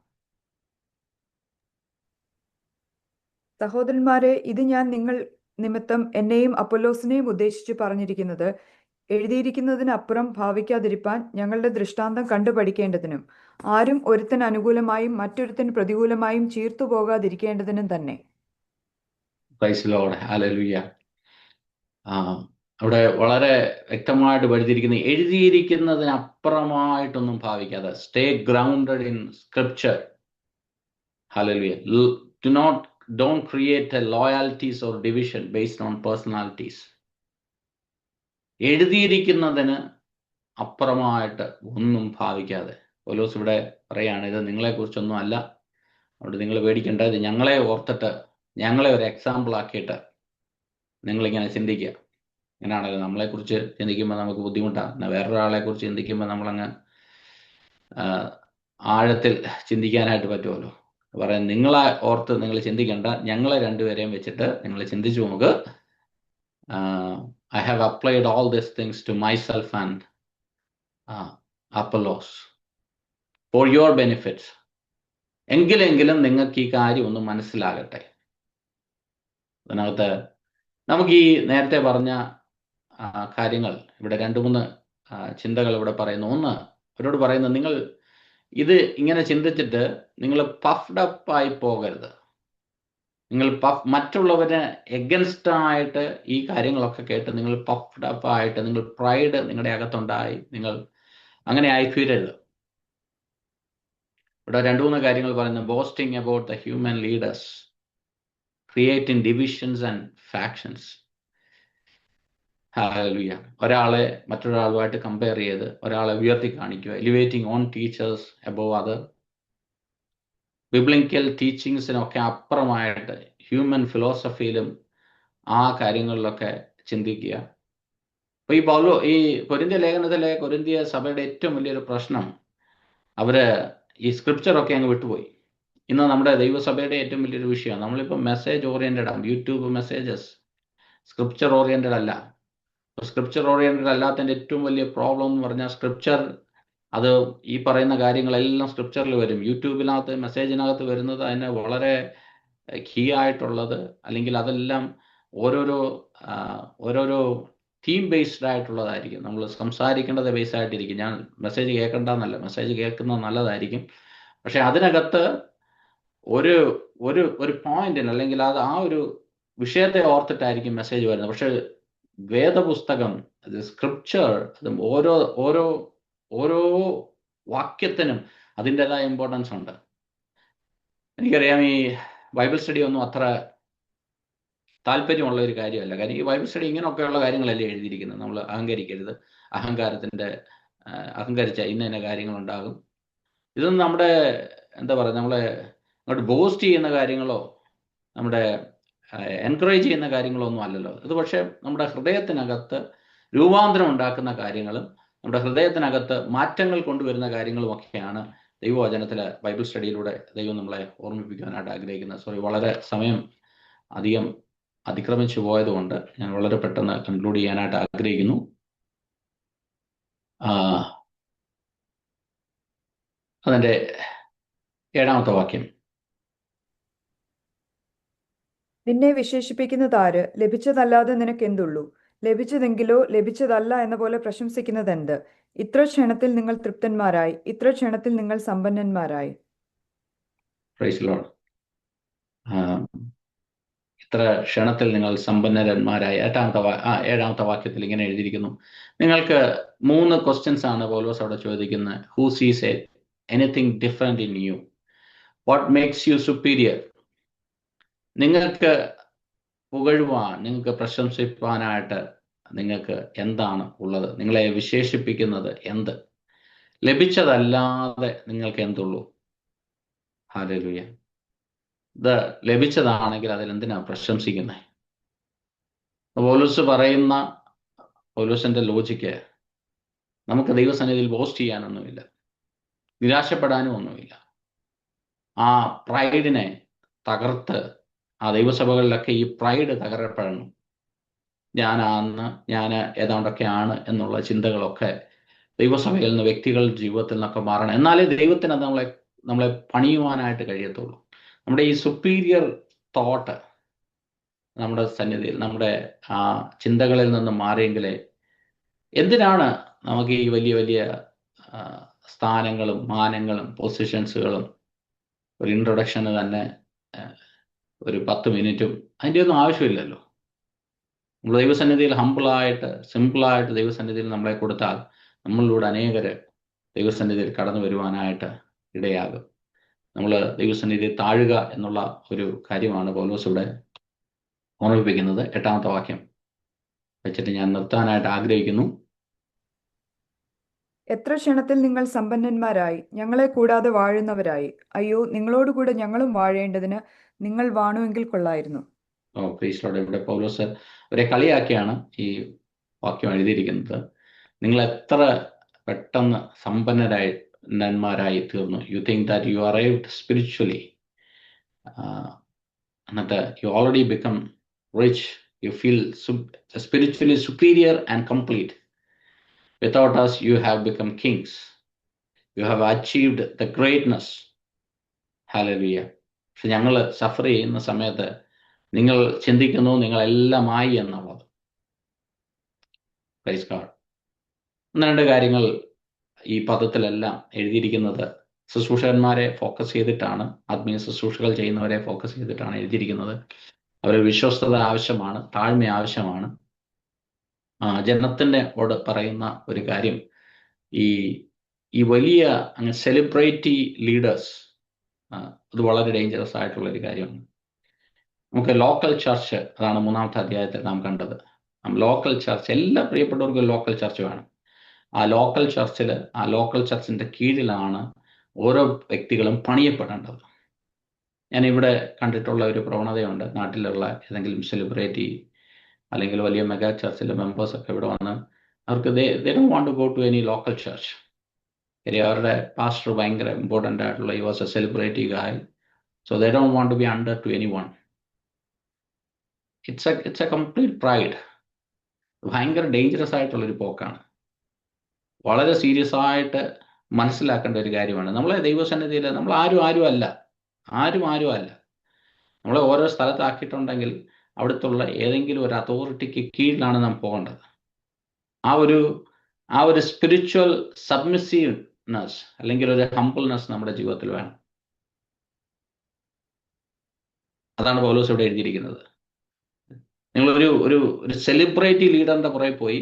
സഹോദരന്മാരെ, ഇത് ഞാൻ നിങ്ങൾ നിമിത്തം എന്നെയും അപ്പൊല്ലോസിനെയും ഉദ്ദേശിച്ച് പറഞ്ഞിരിക്കുന്നത്, എഴുതിയിരിക്കുന്നതിനപ്പുറം ഭാവിക്കാതിരിപ്പാൻ ഞങ്ങളുടെ ദൃഷ്ടാന്തം കണ്ടു പഠിക്കേണ്ടതിനും ആരും ഒരുത്തൻ അനുകൂലമായും മറ്റൊരുത്തന് പ്രതികൂലമായും ചീർത്തു പോകാതിരിക്കേണ്ടതിനും തന്നെ. Praise lord. ഹല്ലേലൂയ. അവിടെ വളരെ വ്യക്തമായിട്ട് പഠിച്ചിരിക്കുന്ന, എഴുതിയിരിക്കുന്നതിനപ്പുറമായിട്ടൊന്നും ഭാവിക്കാതെ, stay grounded in scripture. Hallelujah. Don't create a loyalties or division based on personalities. എഴുതിയിരിക്കുന്നതിന് അപ്പുറമായിട്ട് ഒന്നും ഭാവിക്കാതെ. പൗലോസ് ഇവിടെ പറയാണ്, ഇത് നിങ്ങളെക്കുറിച്ചൊന്നും അല്ല, അതുകൊണ്ട് നിങ്ങൾ പേടിക്കേണ്ട. ഇത് ഞങ്ങളെ ഓർത്തിട്ട്, ഞങ്ങളെ ഒരു എക്സാമ്പിൾ ആക്കിയിട്ട് നിങ്ങളിങ്ങനെ ചിന്തിക്കുക. ഇങ്ങനെയാണല്ലോ നമ്മളെക്കുറിച്ച് ചിന്തിക്കുമ്പോൾ നമുക്ക് ബുദ്ധിമുട്ടാണ്. വേറൊരാളെക്കുറിച്ച് ചിന്തിക്കുമ്പോൾ നമ്മളങ്ങ് ആഴത്തിൽ ചിന്തിക്കാനായിട്ട് പറ്റുമല്ലോ. പറയാൻ, നിങ്ങളെ ഓർത്ത് നിങ്ങൾ ചിന്തിക്കേണ്ട, ഞങ്ങളെ രണ്ടുപേരെയും വെച്ചിട്ട് നിങ്ങൾ ചിന്തിച്ചു നോക്ക്. I have applied all these things to myself and Apollos for your benefits. എങ്കിലും നിങ്ങൾക്ക് ഈ കാര്യം ഒന്ന് മനസ്സിലാകട്ടെ. അതിനകത്ത് നമുക്ക് ഈ നേരത്തെ പറഞ്ഞ കാര്യങ്ങൾ ഇവിടെ 2-3 ചിന്തകൾ ഇവിടെ പറയുന്നു. ഒന്ന്, അവരോട് പറയുന്നത്, നിങ്ങൾ ഇത് ഇങ്ങനെ ചിന്തിച്ചിട്ട് നിങ്ങൾ പഫ്ഡ് അപ്പ് ആയി പോകരുത്. നിങ്ങൾ മറ്റുള്ളവരെ എഗൻസ്റ്റ് ആയിട്ട് ഈ കാര്യങ്ങളൊക്കെ കേട്ട് നിങ്ങൾ പഫ്ഡ് അപ്പ് ആയിട്ട്, നിങ്ങൾ പ്രൈഡ് നിങ്ങളുടെ അകത്തുണ്ടായി നിങ്ങൾ അങ്ങനെ ആയിത്തീരരുത്. ഇവിടെ 2-3 കാര്യങ്ങൾ പറയുന്നത്, boasting about the human leaders, creating divisions and factions. Hallelujah. ഒരാളെ മറ്റൊരാളുമായിട്ട് കമ്പയർ ചെയ്ത് ഒരാളെ ഉയർത്തി കാണിക്കുക. Elevating on teachers above other. Biblical ടീച്ചിങ്സിനൊക്കെ അപ്പുറമായിട്ട് ഹ്യൂമൻ ഫിലോസഫിയിലും ആ കാര്യങ്ങളിലൊക്കെ ചിന്തിക്കുക. അപ്പോൾ ഈ കൊരിന്ത്യ ലേഖനത്തിലെ കൊരിന്ത്യ സഭയുടെ ഏറ്റവും വലിയൊരു പ്രശ്നം, അവര് ഈ സ്ക്രിപ്ചറൊക്കെ അങ്ങ് വിട്ടുപോയി. ഇന്ന് നമ്മുടെ ദൈവസഭയുടെ ഏറ്റവും വലിയൊരു വിഷയമാണ്, നമ്മളിപ്പോൾ മെസ്സേജ് ഓറിയന്റഡ് ആണ്. യൂട്യൂബ് മെസ്സേജസ് സ്ക്രിപ്ചർ ഓറിയന്റഡ് അല്ല. സ്ക്രിപ്ചർ ഓറിയന്റഡ് അല്ലാത്തതിൻ്റെ ഏറ്റവും വലിയ പ്രോബ്ലം എന്ന് പറഞ്ഞാൽ, സ്ക്രിപ്ചർ അത് ഈ പറയുന്ന കാര്യങ്ങളെല്ലാം സ്ക്രിപ്ചറിൽ വരും. യൂട്യൂബിനകത്ത് മെസ്സേജിനകത്ത് വരുന്നത് അതിന് വളരെ കീ ആയിട്ടുള്ളത്, അല്ലെങ്കിൽ അതെല്ലാം ഓരോരോ തീം ബേസ്ഡ് ആയിട്ടുള്ളതായിരിക്കും. നമ്മൾ സംസാരിക്കേണ്ടത് ബേസ് ആയിട്ടിരിക്കും. ഞാൻ മെസ്സേജ് കേൾക്കേണ്ടെന്നല്ല, മെസ്സേജ് കേൾക്കുന്നത് നല്ലതായിരിക്കും. പക്ഷെ അതിനകത്ത് ഒരു ഒരു ഒരു പോയിന്റിന് അല്ലെങ്കിൽ അത് ആ ഒരു വിഷയത്തെ ഓർത്തിട്ടായിരിക്കും മെസ്സേജ് വരുന്നത്. പക്ഷെ വേദപുസ്തകം, അത് സ്ക്രിപ്ചർ, അത് ഓരോ ഓരോ ഓരോ വാക്യത്തിനും അതിൻ്റെതായ ഇമ്പോർട്ടൻസ് ഉണ്ട്. എനിക്കറിയാം ഈ ബൈബിൾ സ്റ്റഡി ഒന്നും അത്ര താല്പര്യമുള്ള ഒരു കാര്യമല്ല. കാര്യം ഈ ബൈബിൾ സ്റ്റഡി ഇങ്ങനെയൊക്കെയുള്ള കാര്യങ്ങളല്ലേ എഴുതിയിരിക്കുന്നത്. നമ്മൾ അഹങ്കരിക്കരുത്, അഹങ്കരിച്ച ഇന്ന കാര്യങ്ങളുണ്ടാകും. ഇതൊന്നും നമ്മുടെ എന്താ പറയുക, നമ്മളെ അങ്ങോട്ട് ബോസ്റ്റ് ചെയ്യുന്ന കാര്യങ്ങളോ നമ്മുടെ എൻകറേജ് ചെയ്യുന്ന കാര്യങ്ങളോ ഒന്നും അല്ലല്ലോ. ഇത് പക്ഷേ നമ്മുടെ ഹൃദയത്തിനകത്ത് രൂപാന്തരം ഉണ്ടാക്കുന്ന കാര്യങ്ങളും നമ്മുടെ ഹൃദയത്തിനകത്ത് മാറ്റങ്ങൾ കൊണ്ടുവരുന്ന കാര്യങ്ങളുമൊക്കെയാണ് ദൈവവചനത്തിലെ ബൈബിൾ സ്റ്റഡിയിലൂടെ ദൈവം നമ്മളെ ഓർമ്മിപ്പിക്കാനായിട്ട് ആഗ്രഹിക്കുന്നത്. സോറി, വളരെ സമയം അധികം അതിക്രമിച്ചു പോയതുകൊണ്ട് ഞാൻ വളരെ പെട്ടെന്ന് കൺക്ലൂഡ് ചെയ്യാനായിട്ട് ആഗ്രഹിക്കുന്നു. അതിൻ്റെ 7-ാമത്തെ വാക്യം. നിന്നെ വിശേഷിപ്പിക്കുന്നത് ആര്? ലഭിച്ചതല്ലാതെ നിനക്കെന്തുള്ളൂ? ലഭിച്ചതെങ്കിലോ ലഭിച്ചതല്ല എന്ന പോലെ പ്രശംസിക്കുന്നതെന്ത്? ഇത്ര ക്ഷണത്തിൽ നിങ്ങൾ തൃപ്തന്മാരായി, ഇത്ര ക്ഷണത്തിൽ നിങ്ങൾ സമ്പന്നന്മാരായി. Praise Lord. ഇത്ര ക്ഷണത്തിൽ നിങ്ങൾ സമ്പന്നരന്മാരായി. 7-ാമത്തെ വാക്യത്തിൽ ഇങ്ങനെ എഴുതിയിരിക്കുന്നു. നിങ്ങൾക്ക് 3 ക്വസ്റ്റ്യൻസ് ആണ് പൗലോസ് അവിടെ ചോദിക്കുന്നത്. Who sees anything different in you? What makes you superior? നിങ്ങൾക്ക് പുകഴുവാൻ, നിങ്ങൾക്ക് പ്രശംസിപ്പാനായിട്ട് നിങ്ങൾക്ക് എന്താണ് ഉള്ളത്? നിങ്ങളെ വിശേഷിപ്പിക്കുന്നത് എന്ത്? ലഭിച്ചതല്ലാതെ നിങ്ങൾക്ക് എന്തുള്ളൂ? ഹല്ലേലൂയ. ഇത് ലഭിച്ചതാണെങ്കിൽ അതിലെന്തിനാ പ്രശംസിക്കുന്നത്? പൗലോസ് പറയുന്ന പൗലോസിന്റെ ലോജിക്ക്, നമുക്ക് ദൈവസന്നിധിയിൽ ബോസ്റ്റ് ചെയ്യാനൊന്നുമില്ല, നിരാശപ്പെടാനും ഒന്നുമില്ല. ആ പ്രൈഡിനെ തകർത്ത്, ആ ദൈവസഭകളിലൊക്കെ ഈ പ്രൈഡ് തകരപ്പെടണം. ഞാൻ ഏതാണ്ടൊക്കെയാണ് എന്നുള്ള ചിന്തകളൊക്കെ ദൈവസഭയിൽ നിന്ന്, വ്യക്തികളുടെ ജീവിതത്തിൽ നിന്നൊക്കെ മാറണം. എന്നാലേ ദൈവത്തിന് അത് നമ്മളെ പണിയുവാനായിട്ട് കഴിയത്തുള്ളൂ. നമ്മുടെ ഈ സുപ്പീരിയർ തോട്ട് നമ്മുടെ സന്നിധിയിൽ, നമ്മുടെ ആ ചിന്തകളിൽ നിന്ന് മാറിയെങ്കിലേ, എന്തിനാണ് നമുക്ക് ഈ വലിയ വലിയ സ്ഥാനങ്ങളും മാനങ്ങളും പൊസിഷൻസുകളും? ഒരു ഇൻട്രൊഡക്ഷന് തന്നെ ഒരു 10 മിനിറ്റും അതിൻ്റെ ഒന്നും ആവശ്യമില്ലല്ലോ. നമ്മൾ ദൈവസന്നിധിയിൽ ഹമ്പിളായിട്ട്, സിമ്പിളായിട്ട് ദൈവസന്നിധിയിൽ നമ്മളെ കൊടുത്താൽ നമ്മളിലൂടെ അനേകര് ദൈവസന്നിധിയിൽ കടന്നു വരുവാനായിട്ട് ഇടയാകും. നമ്മൾ ദൈവസന്നിധിയിൽ താഴുക എന്നുള്ള ഒരു കാര്യമാണ് പൗലോസ് ഇവിടെ ഓർമ്മിപ്പിക്കുന്നത്. 8-ാമത്തെ വാക്യം വെച്ചിട്ട് ഞാൻ നിർത്താനായിട്ട് ആഗ്രഹിക്കുന്നു. എത്ര ക്ഷണത്തിൽ നിങ്ങൾ സമ്പന്നന്മാരായി, ഞങ്ങളെ കൂടാതെ വാഴുന്നവരായി. അയ്യോ, നിങ്ങളോടുകൂടെ ഞങ്ങളും വാഴേണ്ടതിന് നിങ്ങൾ വാണുവെങ്കിൽ കൊള്ളായിരുന്നു. Praise Lord. ഇവിടെ പൗലോസ് അവരെ കളിയാക്കിയാണ് ഈ വാക്യം എഴുതിയിരിക്കുന്നത്. നിങ്ങൾ എത്ര പെട്ടെന്ന് സമ്പന്നന്മാരായി തീർന്നു. You think that you arrived spiritually, എന്നിട്ട് you already become rich. You feel spiritually superior and complete. Without us, you have become kings. You have achieved the greatness. Hallelujah. പക്ഷെ ഞങ്ങൾ സഫർ ചെയ്യുന്ന സമയത്ത് നിങ്ങൾ ചിന്തിക്കുന്നു നിങ്ങളെല്ലാമായി എന്നുള്ളത്. Praise God. 1-2 കാര്യങ്ങൾ ഈ പദത്തിലെല്ലാം എഴുതിയിരിക്കുന്നത് ശുശ്രൂഷകന്മാരെ ഫോക്കസ് ചെയ്തിട്ടാണ്, ആത്മീയ ശുശ്രൂഷകൾ ചെയ്യുന്നവരെ ഫോക്കസ് ചെയ്തിട്ടാണ് എഴുതിയിരിക്കുന്നത്. അവരുടെ വിശ്വസ്തത ആവശ്യമാണ്, താഴ്മ ആവശ്യമാണ്. ജനത്തിനോട് പറയുന്ന ഒരു കാര്യം, ഈ വലിയ സെലിബ്രിറ്റി ലീഡേഴ്സ്, അത് വളരെ ഡേഞ്ചറസ് ആയിട്ടുള്ള ഒരു കാര്യമാണ്. നമുക്ക് ലോക്കൽ ചർച്ച്, അതാണ് 3-ാമത്തെ അധ്യായത്തിൽ നാം കണ്ടത്. ലോക്കൽ ചർച്ച്, എല്ലാ പ്രിയപ്പെട്ടവർക്കും ലോക്കൽ ചർച്ച് വേണം. ആ ലോക്കൽ ചർച്ചിന്റെ കീഴിലാണ് ഓരോ വ്യക്തികളും പണിയപ്പെടേണ്ടത്. ഞാനിവിടെ കണ്ടിട്ടുള്ള ഒരു പ്രവണതയുണ്ട്. നാട്ടിലുള്ള ഏതെങ്കിലും സെലിബ്രിറ്റി അല്ലെങ്കിൽ വലിയ മെഗാ ചർച്ചിലെ മെമ്പേഴ്സ് ഒക്കെ ഇവിടെ വന്ന് അവർക്ക് they don't want to go to any local church. അവരുടെ പാസ്റ്റർ ഭയങ്കര ഇമ്പോർട്ടൻ്റ് ആയിട്ടുള്ള, he was a celebrity guy, so they don't want to be under to anyone. It's a complete pride. ഭയങ്കര dangerous ആയിട്ടുള്ളൊരു പോക്കാണ്. വളരെ സീരിയസ് ആയിട്ട് മനസ്സിലാക്കേണ്ട ഒരു കാര്യമാണ്. നമ്മളെ ദൈവസന്നിധിയിൽ നമ്മൾ ആരും അല്ല. നമ്മളെ ഓരോ സ്ഥലത്താക്കിയിട്ടുണ്ടെങ്കിൽ അവിടുത്തുള്ള ഏതെങ്കിലും ഒരു അതോറിറ്റിക്ക് കീഴിലാണ് നാം പോകേണ്ടത്. ആ ഒരു ആ ഒരു സ്പിരിച്വൽ സബ്മിസീവ്നെസ് അല്ലെങ്കിൽ ഒരു ഹംബിൾനെസ് നമ്മുടെ ജീവിതത്തിൽ വേണം. അതാണ് പൗലോസ് ഇവിടെ എഴുതിയിരിക്കുന്നത്. നിങ്ങളൊരു ഒരു ഒരു സെലിബ്രിറ്റി ലീഡറിന്റെ പുറകെ പോയി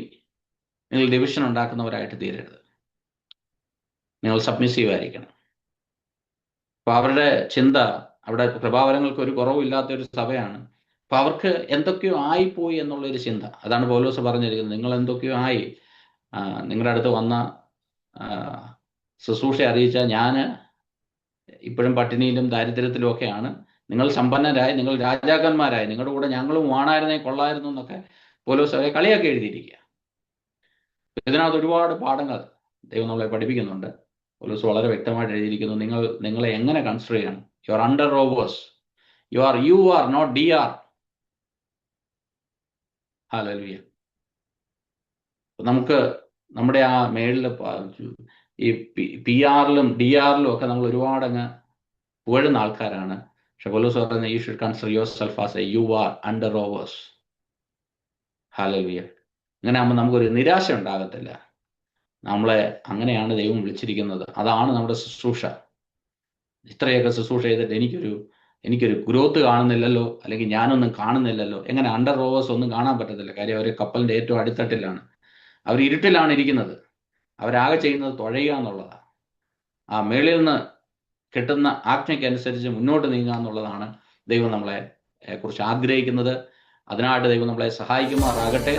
നിങ്ങൾ ഡിവിഷൻ ഉണ്ടാക്കുന്നവരായിട്ട് തീരരുത്. നിങ്ങൾ സബ്മിസീവ് ആയിരിക്കണം. അപ്പൊ അവരുടെ ചിന്ത, അവിടെ കൃപാവരങ്ങൾക്ക് ഒരു കുറവില്ലാത്ത ഒരു സഭയാണ്. അപ്പൊ അവർക്ക് എന്തൊക്കെയോ ആയിപ്പോയി എന്നുള്ളൊരു ചിന്ത. അതാണ് പൗലോസ് പറഞ്ഞിരിക്കുന്നത്. നിങ്ങൾ എന്തൊക്കെയോ ആയി. നിങ്ങളുടെ അടുത്ത് വന്ന ശുശ്രൂഷ അറിയിച്ച ഞാൻ ഇപ്പോഴും പട്ടിണിയിലും ദാരിദ്ര്യത്തിലും ഒക്കെയാണ്. നിങ്ങൾ സമ്പന്നരായി, നിങ്ങൾ രാജാക്കന്മാരായി, നിങ്ങളുടെ കൂടെ ഞങ്ങളും വാണായിരുന്നേ കൊള്ളായിരുന്നു എന്നൊക്കെ പൗലോസ് അവരെ കളിയാക്കി എഴുതിയിരിക്കുക. ഇതിനകത്ത് ഒരുപാട് പാഠങ്ങൾ ദൈവം നമ്മളെ പഠിപ്പിക്കുന്നുണ്ട്. പൗലോസ് വളരെ വ്യക്തമായിട്ട് എഴുതിയിരിക്കുന്നു. നിങ്ങളെ എങ്ങനെ കൺസിഡർ ചെയ്യണം. You R under rowers, you are not DR. Hallelujah. നമുക്ക് നമ്മുടെ ആ മേളിൽ ഈ PR-ലും DR-ലും ഒക്കെ നമ്മൾ ഒരുപാട് അങ്ങ് പുകഴുന്ന ആൾക്കാരാണ്. പക്ഷെ പൗലോസ് പറയുന്നത് you should consider yourself as you R under rovers. Hallelujah. അങ്ങനെ ആകുമ്പോൾ നമുക്കൊരു നിരാശ ഉണ്ടാകത്തില്ല. നമ്മളെ അങ്ങനെയാണ് ദൈവം വിളിച്ചിരിക്കുന്നത്. അതാണ് നമ്മുടെ ശുശ്രൂഷ. ഇത്രയൊക്കെ ശുശ്രൂഷ ചെയ്തിട്ട് എനിക്കൊരു ഗ്രോത്ത് കാണുന്നില്ലല്ലോ, അല്ലെങ്കിൽ ഞാനൊന്നും കാണുന്നില്ലല്ലോ. എങ്ങനെ അണ്ടർ റോവേഴ്സ് ഒന്നും കാണാൻ പറ്റത്തില്ല. കാര്യം അവർ കപ്പലിന്റെ ഏറ്റവും അടിത്തട്ടിലാണ്, അവർ ഇരുട്ടിലാണ് ഇരിക്കുന്നത്. അവരാകെ ചെയ്യുന്നത് തുഴയുക എന്നുള്ളതാണ്. ആ മേളിൽ നിന്ന് കിട്ടുന്ന ആജ്ഞയ്ക്കനുസരിച്ച് മുന്നോട്ട് നീങ്ങുക എന്നുള്ളതാണ് ദൈവം നമ്മളെ കുറിച്ച് ആഗ്രഹിക്കുന്നത്. അതിനായിട്ട് ദൈവം നമ്മളെ സഹായിക്കുമാറാകട്ടെ.